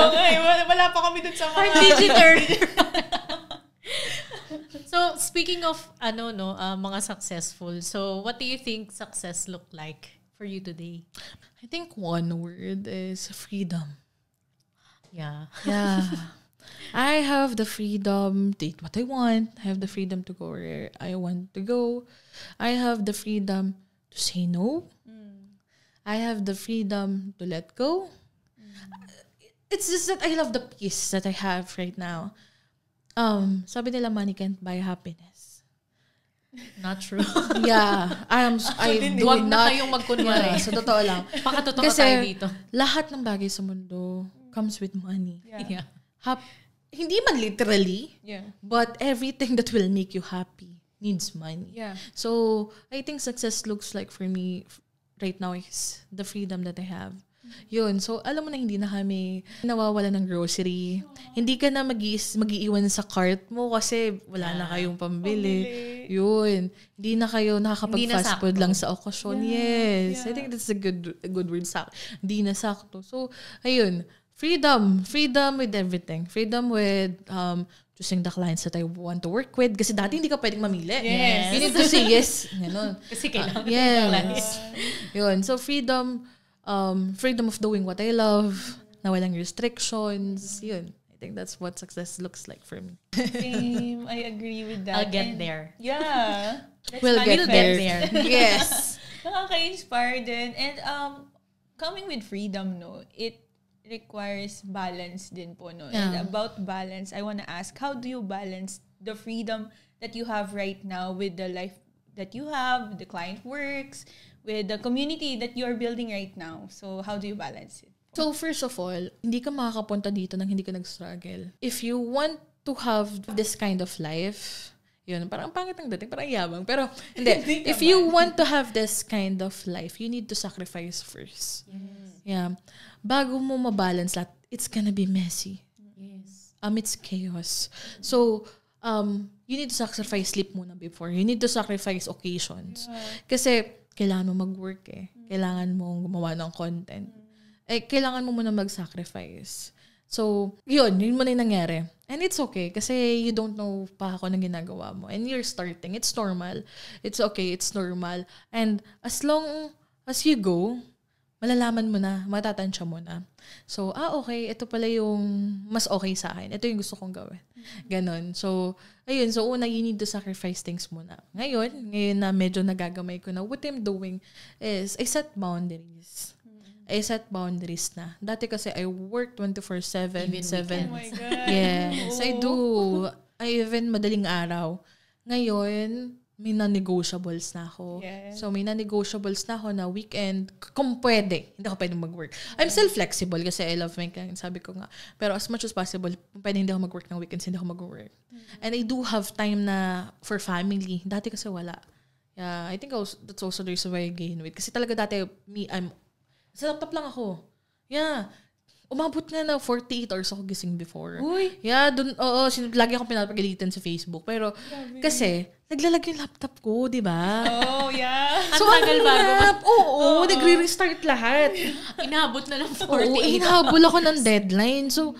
Wala pa kami dun sa For mga... digital. So, speaking of mga successful, so what do you think success look like for you today? I think one word is freedom. Yeah. Yeah. I have the freedom to eat what I want. I have the freedom to go where I want to go. I have the freedom to say no. I have the freedom to let go. It's just that I love the peace that I have right now. Sabi nila money can't buy happiness. Not true. Yeah. I do Huwag na not. kayong magkunwari. Yeah, sa totoo lang. Pakatotoo Kasi tayo dito. lahat ng bagay sa mundo comes with money. Yeah. Hindi man literally, Yeah. but everything that will make you happy needs money. Yeah. So, I think success looks like for me right now is the freedom that I have. Yun. So, alam mo na hindi na kami nawawala ng grocery. Hindi ka na mag-iiwan sa cart mo kasi wala na kayong pambili. Yun. Hindi na kayo nakakapag-fast food lang sa okasyon. Yes. I think that's a good word sa hindi na sakto. So, ayun. Freedom with everything. Freedom with choosing the clients that I want to work with. Kasi dati hindi ka pwedeng mamili. Yes. You need to say yes. Ganun. Kasi kailangan Yes. Yun. So, freedom of doing what I love, na walang restrictions. Yun. I think that's what success looks like for me. Same. I agree with that. I'll get And, there. Yeah. That's We'll get manifest. there. Yes. Nakaka-inspire din. And coming with freedom, no, it requires balance din po, no? Yeah. And about balance, I want to ask, how do you balance the freedom that you have right now with the life that you have, with the client works, with the community that you're building right now? So, how do you balance it? So, first of all, hindi ka makakapunta dito nang hindi ka nag-struggle. If you want to have this kind of life, yun, parang pangit ang dating, parang yabang. Pero, hindi. If you want to have this kind of life, you need to sacrifice first. Yeah. Bago mo mabalance lahat, it's gonna be messy. Yes. It's chaos. So, you need to sacrifice sleep muna before. You need to sacrifice occasions. Kasi, kailangan mo mag-work eh. Kailangan mo gumawa ng content. Kailangan mo muna mag-sacrifice. So, yun muna yung nangyari. And it's okay kasi you don't know pa ako ng ginagawa mo. And you're starting. It's normal. It's okay. It's normal. And as long as you go, malalaman mo na, matatansya mo na. So, okay, ito pala yung mas okay sa akin. Ito yung gusto kong gawin. Ganon. So, ayun. So, una, you need to sacrifice things muna. Ngayon na medyo nagagamay ko na, what I'm doing is, I set boundaries. I set boundaries na. Dati kasi I work 24/7. Even Oh my God. Yes, I do. I even madaling araw. Ngayon, may non-negotiables na ako. Yes. So, may non-negotiables na ako na weekend, kung pwede, hindi ako pwedeng mag-work. I'm still flexible kasi I love my client, sabi ko nga. Pero as much as possible, kung pwede hindi ako mag-work ng weekends, hindi ako mag-work. And I do have time na for family. Dati kasi wala. Yeah, I think that's also the reason why I gain weight. Kasi talaga dati, sa laptop lang ako. Yeah. Umabot nga na 48 hours ako gising before. Uy! Yeah, lagi akong pinapagalitan sa Facebook. Pero, kasi, naglalagay yung laptop ko, di ba? Oh, yeah. So, ang tagal bago. Oo, nagre-restart lahat. Inabot na ng 48 Oo, inahabol ako ng deadline. So,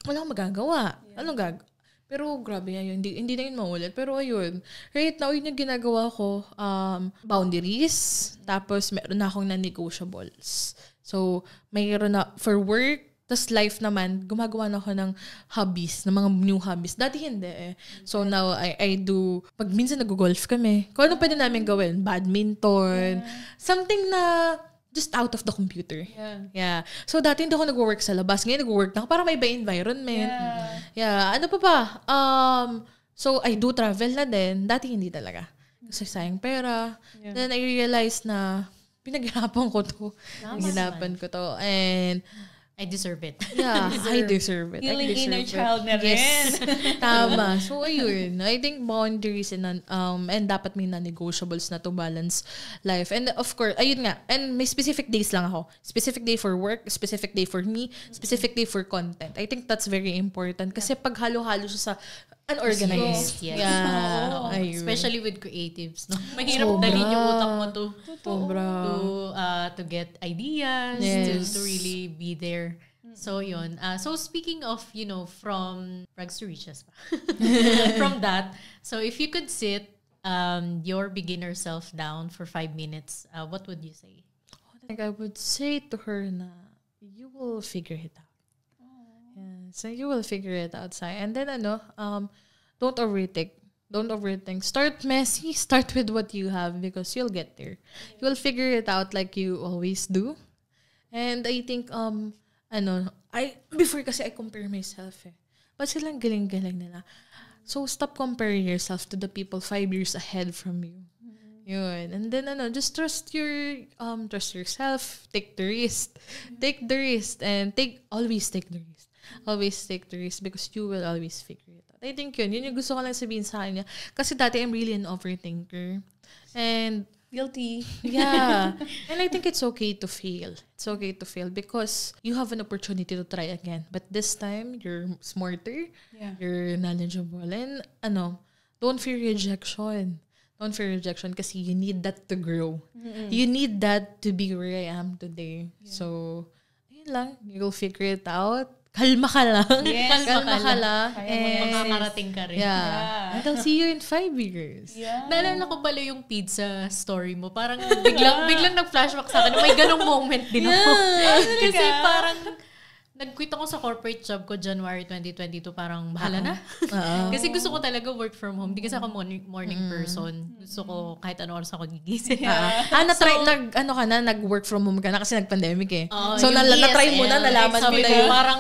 wala akong magagawa. Anong Pero grabe yun, hindi na yun maulit. Pero ayun, right now, yun yung ginagawa ko, boundaries, tapos meron na akong non-negotiables. So, mayroon na for work, tas life naman, gumagawa na ako ng hobbies, ng mga new hobbies. Dati hindi eh. So now, I do, pag minsan nag-golf kami, kung ano pwede namin gawin, badminton, something na just out of the computer. Yeah. So dati hindi ako nag-work sa labas. Ngayon nag-work na ako para may iba environment. Yeah. Ano pa ba? So I do travel na din. Dati hindi talaga. Kasi sayang pera. Then I realized na pinaghirapan ko to. Pinaghirapan ko to. And I deserve it. yeah, I deserve it. Healing I deserve inner it. child na rin. Yes. Tama. So, ayun. I think boundaries and dapat may non-negotiables na to balance life. And of course, ayun nga. And may specific days lang ako. Specific day for work, specific day for me, specific day for content. I think that's very important. Kasi pag halo-halo siya sa unorganized. Yes. Yeah. Ayun. Especially with creatives, no? Mahirap dalhin yung utak mo to get ideas, Yes. to really be there. So yun. So speaking of, from rags to riches, from that, so if you could sit your beginner self down for 5 minutes, what would you say? I think I would say to her na you will figure it out. Yeah, so you will figure it out, Sai. And then don't overthink. Don't overthink. Start messy. Start with what you have because you'll get there. You will figure it out like you always do. And I think before kasi I compare myself eh. But silang galing-galing nila. So stop comparing yourself to the people 5 years ahead from you. Yun. And then just trust yourself. Take the risk. Take the risk and always take the risk. Always take the risk because you will always figure it out. I think yun yung gusto ko lang sabihin sa kanya. Kasi dati I'm really an overthinker. And Guilty. yeah. And I think it's okay to fail. It's okay to fail because you have an opportunity to try again. But this time, you're smarter. Yeah. You're knowledgeable. And don't fear rejection. Don't fear rejection kasi you need that to grow. Mm-hmm. You need that to be where I am today. Yeah. So, ayun lang. You'll figure it out. Kalma ka lang. Yes. Kalma ka lang. And makakarating ka rin. Yeah. And I'll see you in 5 years. Yeah. Naalala ko pala yung pizza story mo. Parang biglang nag-flashback sa akin. May ganong moment din ako. Kasi parang nag-quit ako sa corporate job ko January 2022. Parang bahala na. Kasi gusto ko talaga work from home. Hindi kasi ako morning person. Gusto ko kahit ano oras ako gigising. Nag-work from home ka na kasi nag-pandemic eh. So, yung na-try mo na, ESL, nalaman mo na yun. Parang,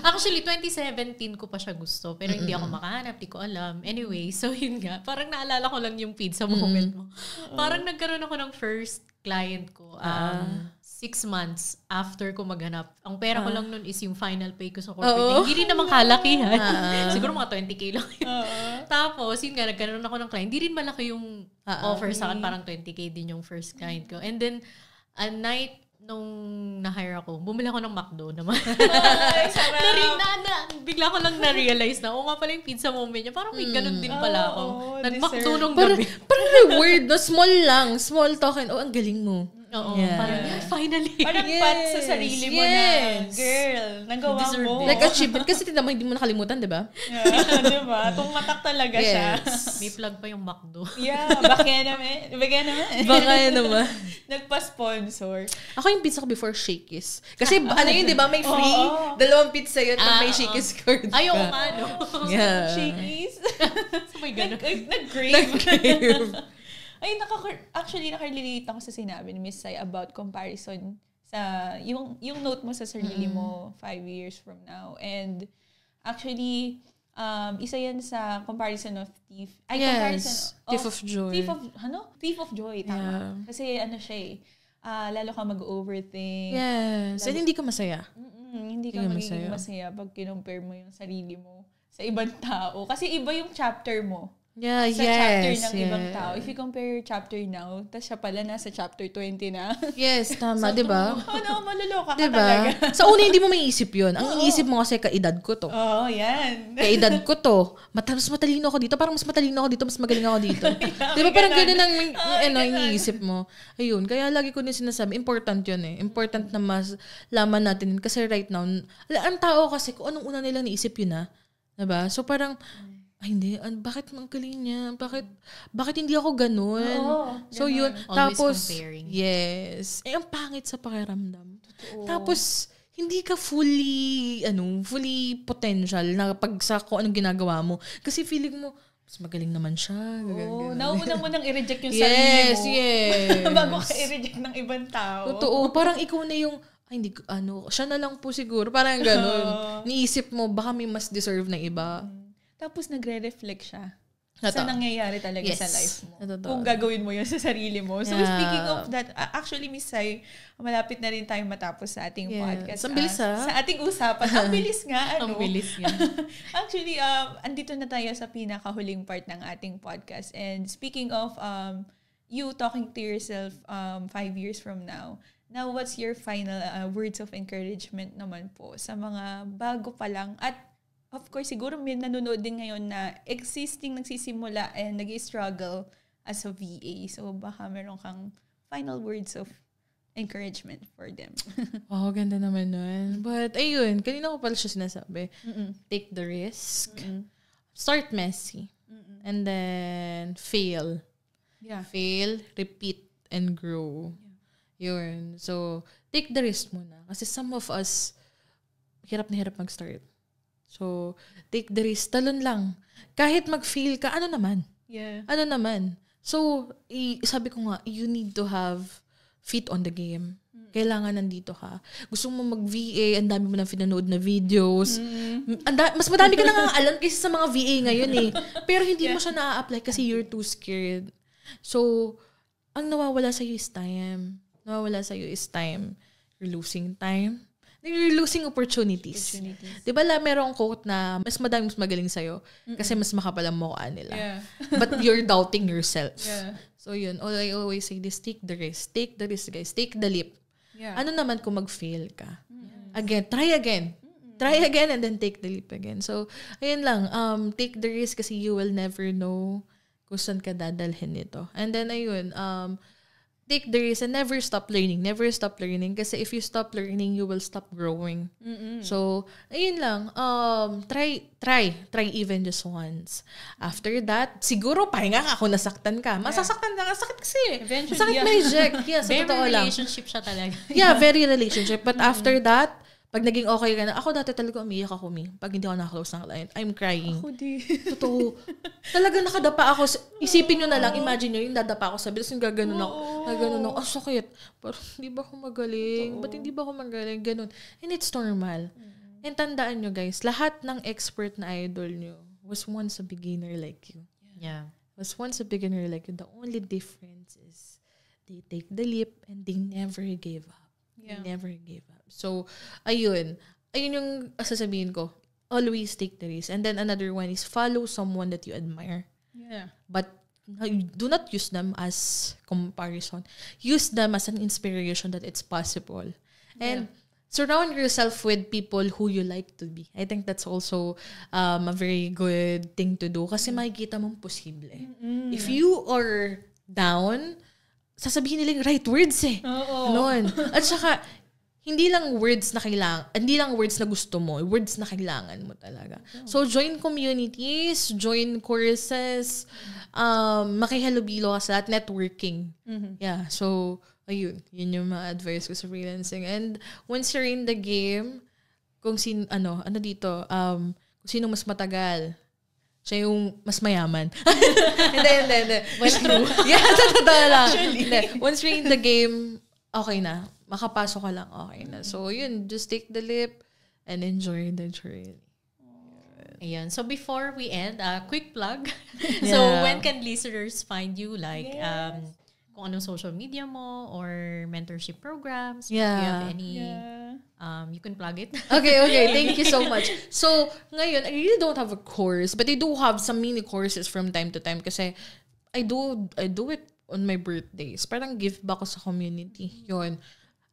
actually, 2017 ko pa siya gusto. Pero hindi ako makahanap, di ko alam. Anyway, so yun nga. Parang naalala ko lang yung pizza moment mo. Parang nagkaroon ako ng first client ko. 6 months after ko maghanap. Ang pera ko lang nun is yung final pay ko sa corporate. Hindi rin naman kalakihan. Siguro mga 20K lang yun. Tapos, yun nga, nagkaroon ako ng client. Hindi rin malaki yung offer sa akin. Parang 20K din yung first client ko. And then, a night nung na-hire ako, bumili ako ng McDo naman. Ay, Bigla ko lang na-realize na, nga pala yung pizza moment niya. Parang may ganun din pala ako. Nag-McDo nung gabi. Parang reward, no? Small lang. Small token. Ang galing mo. Oo. Yeah. Parang, finally. Parang pat sa sarili mo na, girl, nagawa mo. Like achievement. Kasi hindi mo nakalimutan, di ba? Yeah, di ba? Tumatak talaga siya. May plug pa yung McDo. Yeah, baka naman. Nagpa-sponsor. Ako yung pizza ko before Shakey's. Kasi yun, di ba? May free. 2 pizza yun pag may Shakey's card. Ayaw nga, no? Yeah. Shakey's. So may gano'n. Nag-crave. Ay, actually, nakarelate ako sa sinabi ni Miss Sai about comparison sa yung note mo sa sarili mo 5 years from now. And actually, isa yan sa comparison of thief. Thief of joy. Thief of joy, tama. Yeah. Kasi siya lalo ka mag-overthink. Yes. And hindi ka masaya. Hindi ka magiging masaya pag kinumpare mo yung sarili mo sa ibang tao. Kasi iba yung chapter mo. Yeah, sa chapter ng ibang tao. If you compare your chapter now, tapos siya pala nasa chapter 20 na. Yes, tama, di ba? Maluloka ka diba? talaga. Sa una, hindi mo maiisip yun. Ang iniisip mo kasi, kaedad ko to. Oo, yan. Kaedad ko to. Mas matalino ako dito. Parang mas matalino ako dito, mas magaling ako dito. Di ba parang gano'n ang iniisip mo. Ayun, kaya lagi ko din sinasabi, important yun eh. Important na mas laman natin. Kasi right now, ang tao kasi, kung anong una nilang naisip yun na. Diba? So parang, hindi, bakit ang galing niya? Bakit hindi ako ganun? So yun, always tapos, comparing. yes. Ang pangit sa pakiramdam. Tapos, hindi ka fully potential na pag sa kung anong ginagawa mo. Kasi feeling mo, mas magaling naman siya. Nauna mo nang i-reject yung sarili mo. Yes. Bago ka i-reject ng ibang tao. Totoo. Parang ikaw na yung, hindi, siya na lang po siguro. Parang ganun. Niisip mo, baka may mas deserve na iba. Tapos nagre-reflect siya sa nangyayari talaga sa life mo. Kung gagawin mo yun sa sarili mo. So speaking of that, actually Miss Sai, malapit na rin tayong matapos sa ating podcast. Ang bilis sa ating usapan. Ang bilis nga. Ang bilis nga. Actually, andito na tayo sa pinakahuling part ng ating podcast. And speaking of you talking to yourself 5 years from now, what's your final words of encouragement naman po sa mga bago pa lang at of course, siguro may nanonood din ngayon na nagsisimula and nag-struggle as a VA. So, baka meron kang final words of encouragement for them. Ganda naman nun. But, ayun, kanina ko pala siya sinasabi. Take the risk. Start messy. And then, fail. Yeah. Fail, repeat, and grow. Yun. So, take the risk muna. Kasi some of us, hirap na hirap mag-start. So, take the risk. Talon lang. Kahit mag-fail ka, ano naman? Yeah. Ano naman? So, sabi ko nga, you need to have feet on the game. Kailangan nandito ka. Gusto mo mag-VA, ang dami mo nang pinanood na videos. Mas madami ka na nga alam kaysa sa mga VA ngayon eh. Pero hindi mo siya na-apply kasi you're too scared. So, ang nawawala sa'yo is time. You're losing time. You're losing opportunities. Diba merong quote na mas madaming mas magaling sa'yo kasi mas makapal ang mukha nila. Yeah. But you're doubting yourself. Yeah. So yun, I always say this, take the risk. Take the risk, guys. Take the leap. Yeah. Ano naman kung mag-fail ka? Again, try again. Try again and then take the leap again. So, ayun lang. Take the risk kasi you will never know kung saan ka dadalhin nito. And then, ayun, take the risk and never stop learning. Never stop learning. Kasi if you stop learning, you will stop growing. So, ayun lang. Try even just once. After that, siguro pahinga ka kung nasaktan ka. Masasaktan ka. Sakit kasi. Eventually, Sakit may reject. Yeah, sa Very totoo lang. relationship siya talaga. Yeah, very relationship. But after that, pag naging okay ka na, ako dati talaga umiyak ako, pag hindi ako naka-close ng client. I'm crying. Ako di. Totoo. Talaga nakadapa ako. Isipin nyo na lang, imagine nyo, yung dadapa ako sa bilis, yung gaganon ako. Gaganon ako, sakit. Parang, hindi ba ako magaling? Ba't hindi ba ako magaling? Ganon. And it's normal. And tandaan nyo guys, lahat ng expert na idol nyo was once a beginner like you. Yeah. Was once a beginner like you. The only difference is they take the leap and they never gave up. Yeah. They never gave up. So, ayun. Ayun yung sasabihin ko. Always take the risk. And then another one is follow someone that you admire. Yeah. But do not use them as comparison. Use them as an inspiration that it's possible. And surround yourself with people who you like to be. I think that's also a very good thing to do kasi makikita mong posible. If you are down, sasabihin nila yung right words eh. Noon. At saka, hindi lang words na gusto mo, words na kailangan mo talaga. So, join communities, join courses, makihalubilo ka sa lahat, networking. Yeah, so, ayun. Yun yung mga advice ko sa freelancing. And once you're in the game, kung kung sino mas matagal, siya yung mas mayaman. Hindi. Well, true. Yeah, sa totoo lang. Once you're in the game, okay na. Makapasok ka lang, okay na. So, yun. Just take the leap and enjoy the journey. Ayan. So before we end, quick plug. So when can listeners find you? Like, kung anong social media mo or mentorship programs? Do you have any... you can plug it. Okay. Thank you so much. So, ngayon, I really don't have a course, but I do have some mini courses from time to time kasi I do it on my birthdays. Parang give back ko sa community. Yun.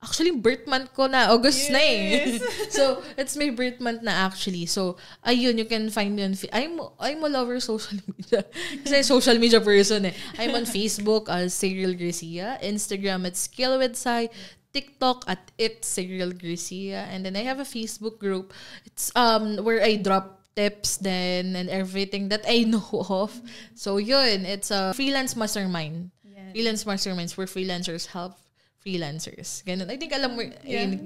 Actually, birth month ko na. August na eh. So, it's my birth month na actually. So, ayun, you can find me on... I'm all over social media. Kasi social media person eh. I'm on Facebook as Cyril Garcia, Instagram at Skill with Sai, TikTok at It's Cyril Garcia, and then I have a Facebook group. It's where I drop tips then and everything that I know of. So, yun, it's a freelance mastermind. Freelance masterminds where freelancers help freelancers. Ganun. I think alam mo,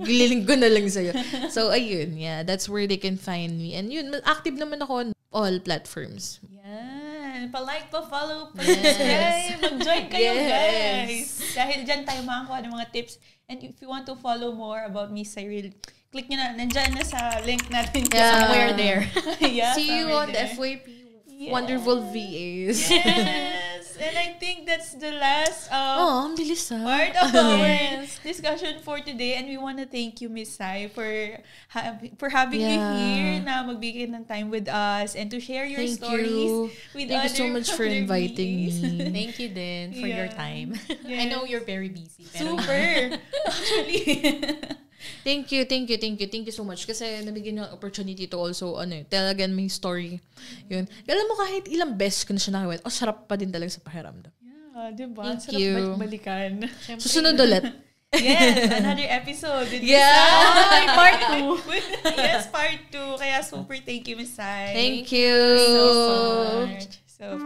gililing ko na lang sa'yo. So, ayun, that's where they can find me. And yun, active naman ako on all platforms. Yan. Pa-like, pa-follow, pa-subscribe. Mag-join kayo, guys. Dahil dyan tayo makakuha ng mga tips. And if you want to follow more about Miss Cyril, click nyo na. Nandyan na sa link natin. Somewhere there. See you on the FYP Wonderful VAs. Yes. And I think that's the last ang bilis part of our discussion for today. And we want to thank you, Miss Sai, for having you here na magbigay ng time with us and to share your stories with Thank you so much for inviting me. Thank you din for your time. I know you're very busy. Pero super. Actually. Thank you so much kasi nabigyan niyo ang opportunity to also tell again my story. Yun. Alam mo kahit ilang beses ko na siya nakawit, sarap pa din talaga sa pakiramdam. Yeah, diba? Thank sarap you. balikan. Susunod ulit. Yes, another episode. Part 2. Yes, part 2. Kaya super thank you, Miss Sai. Thank you. So much. So,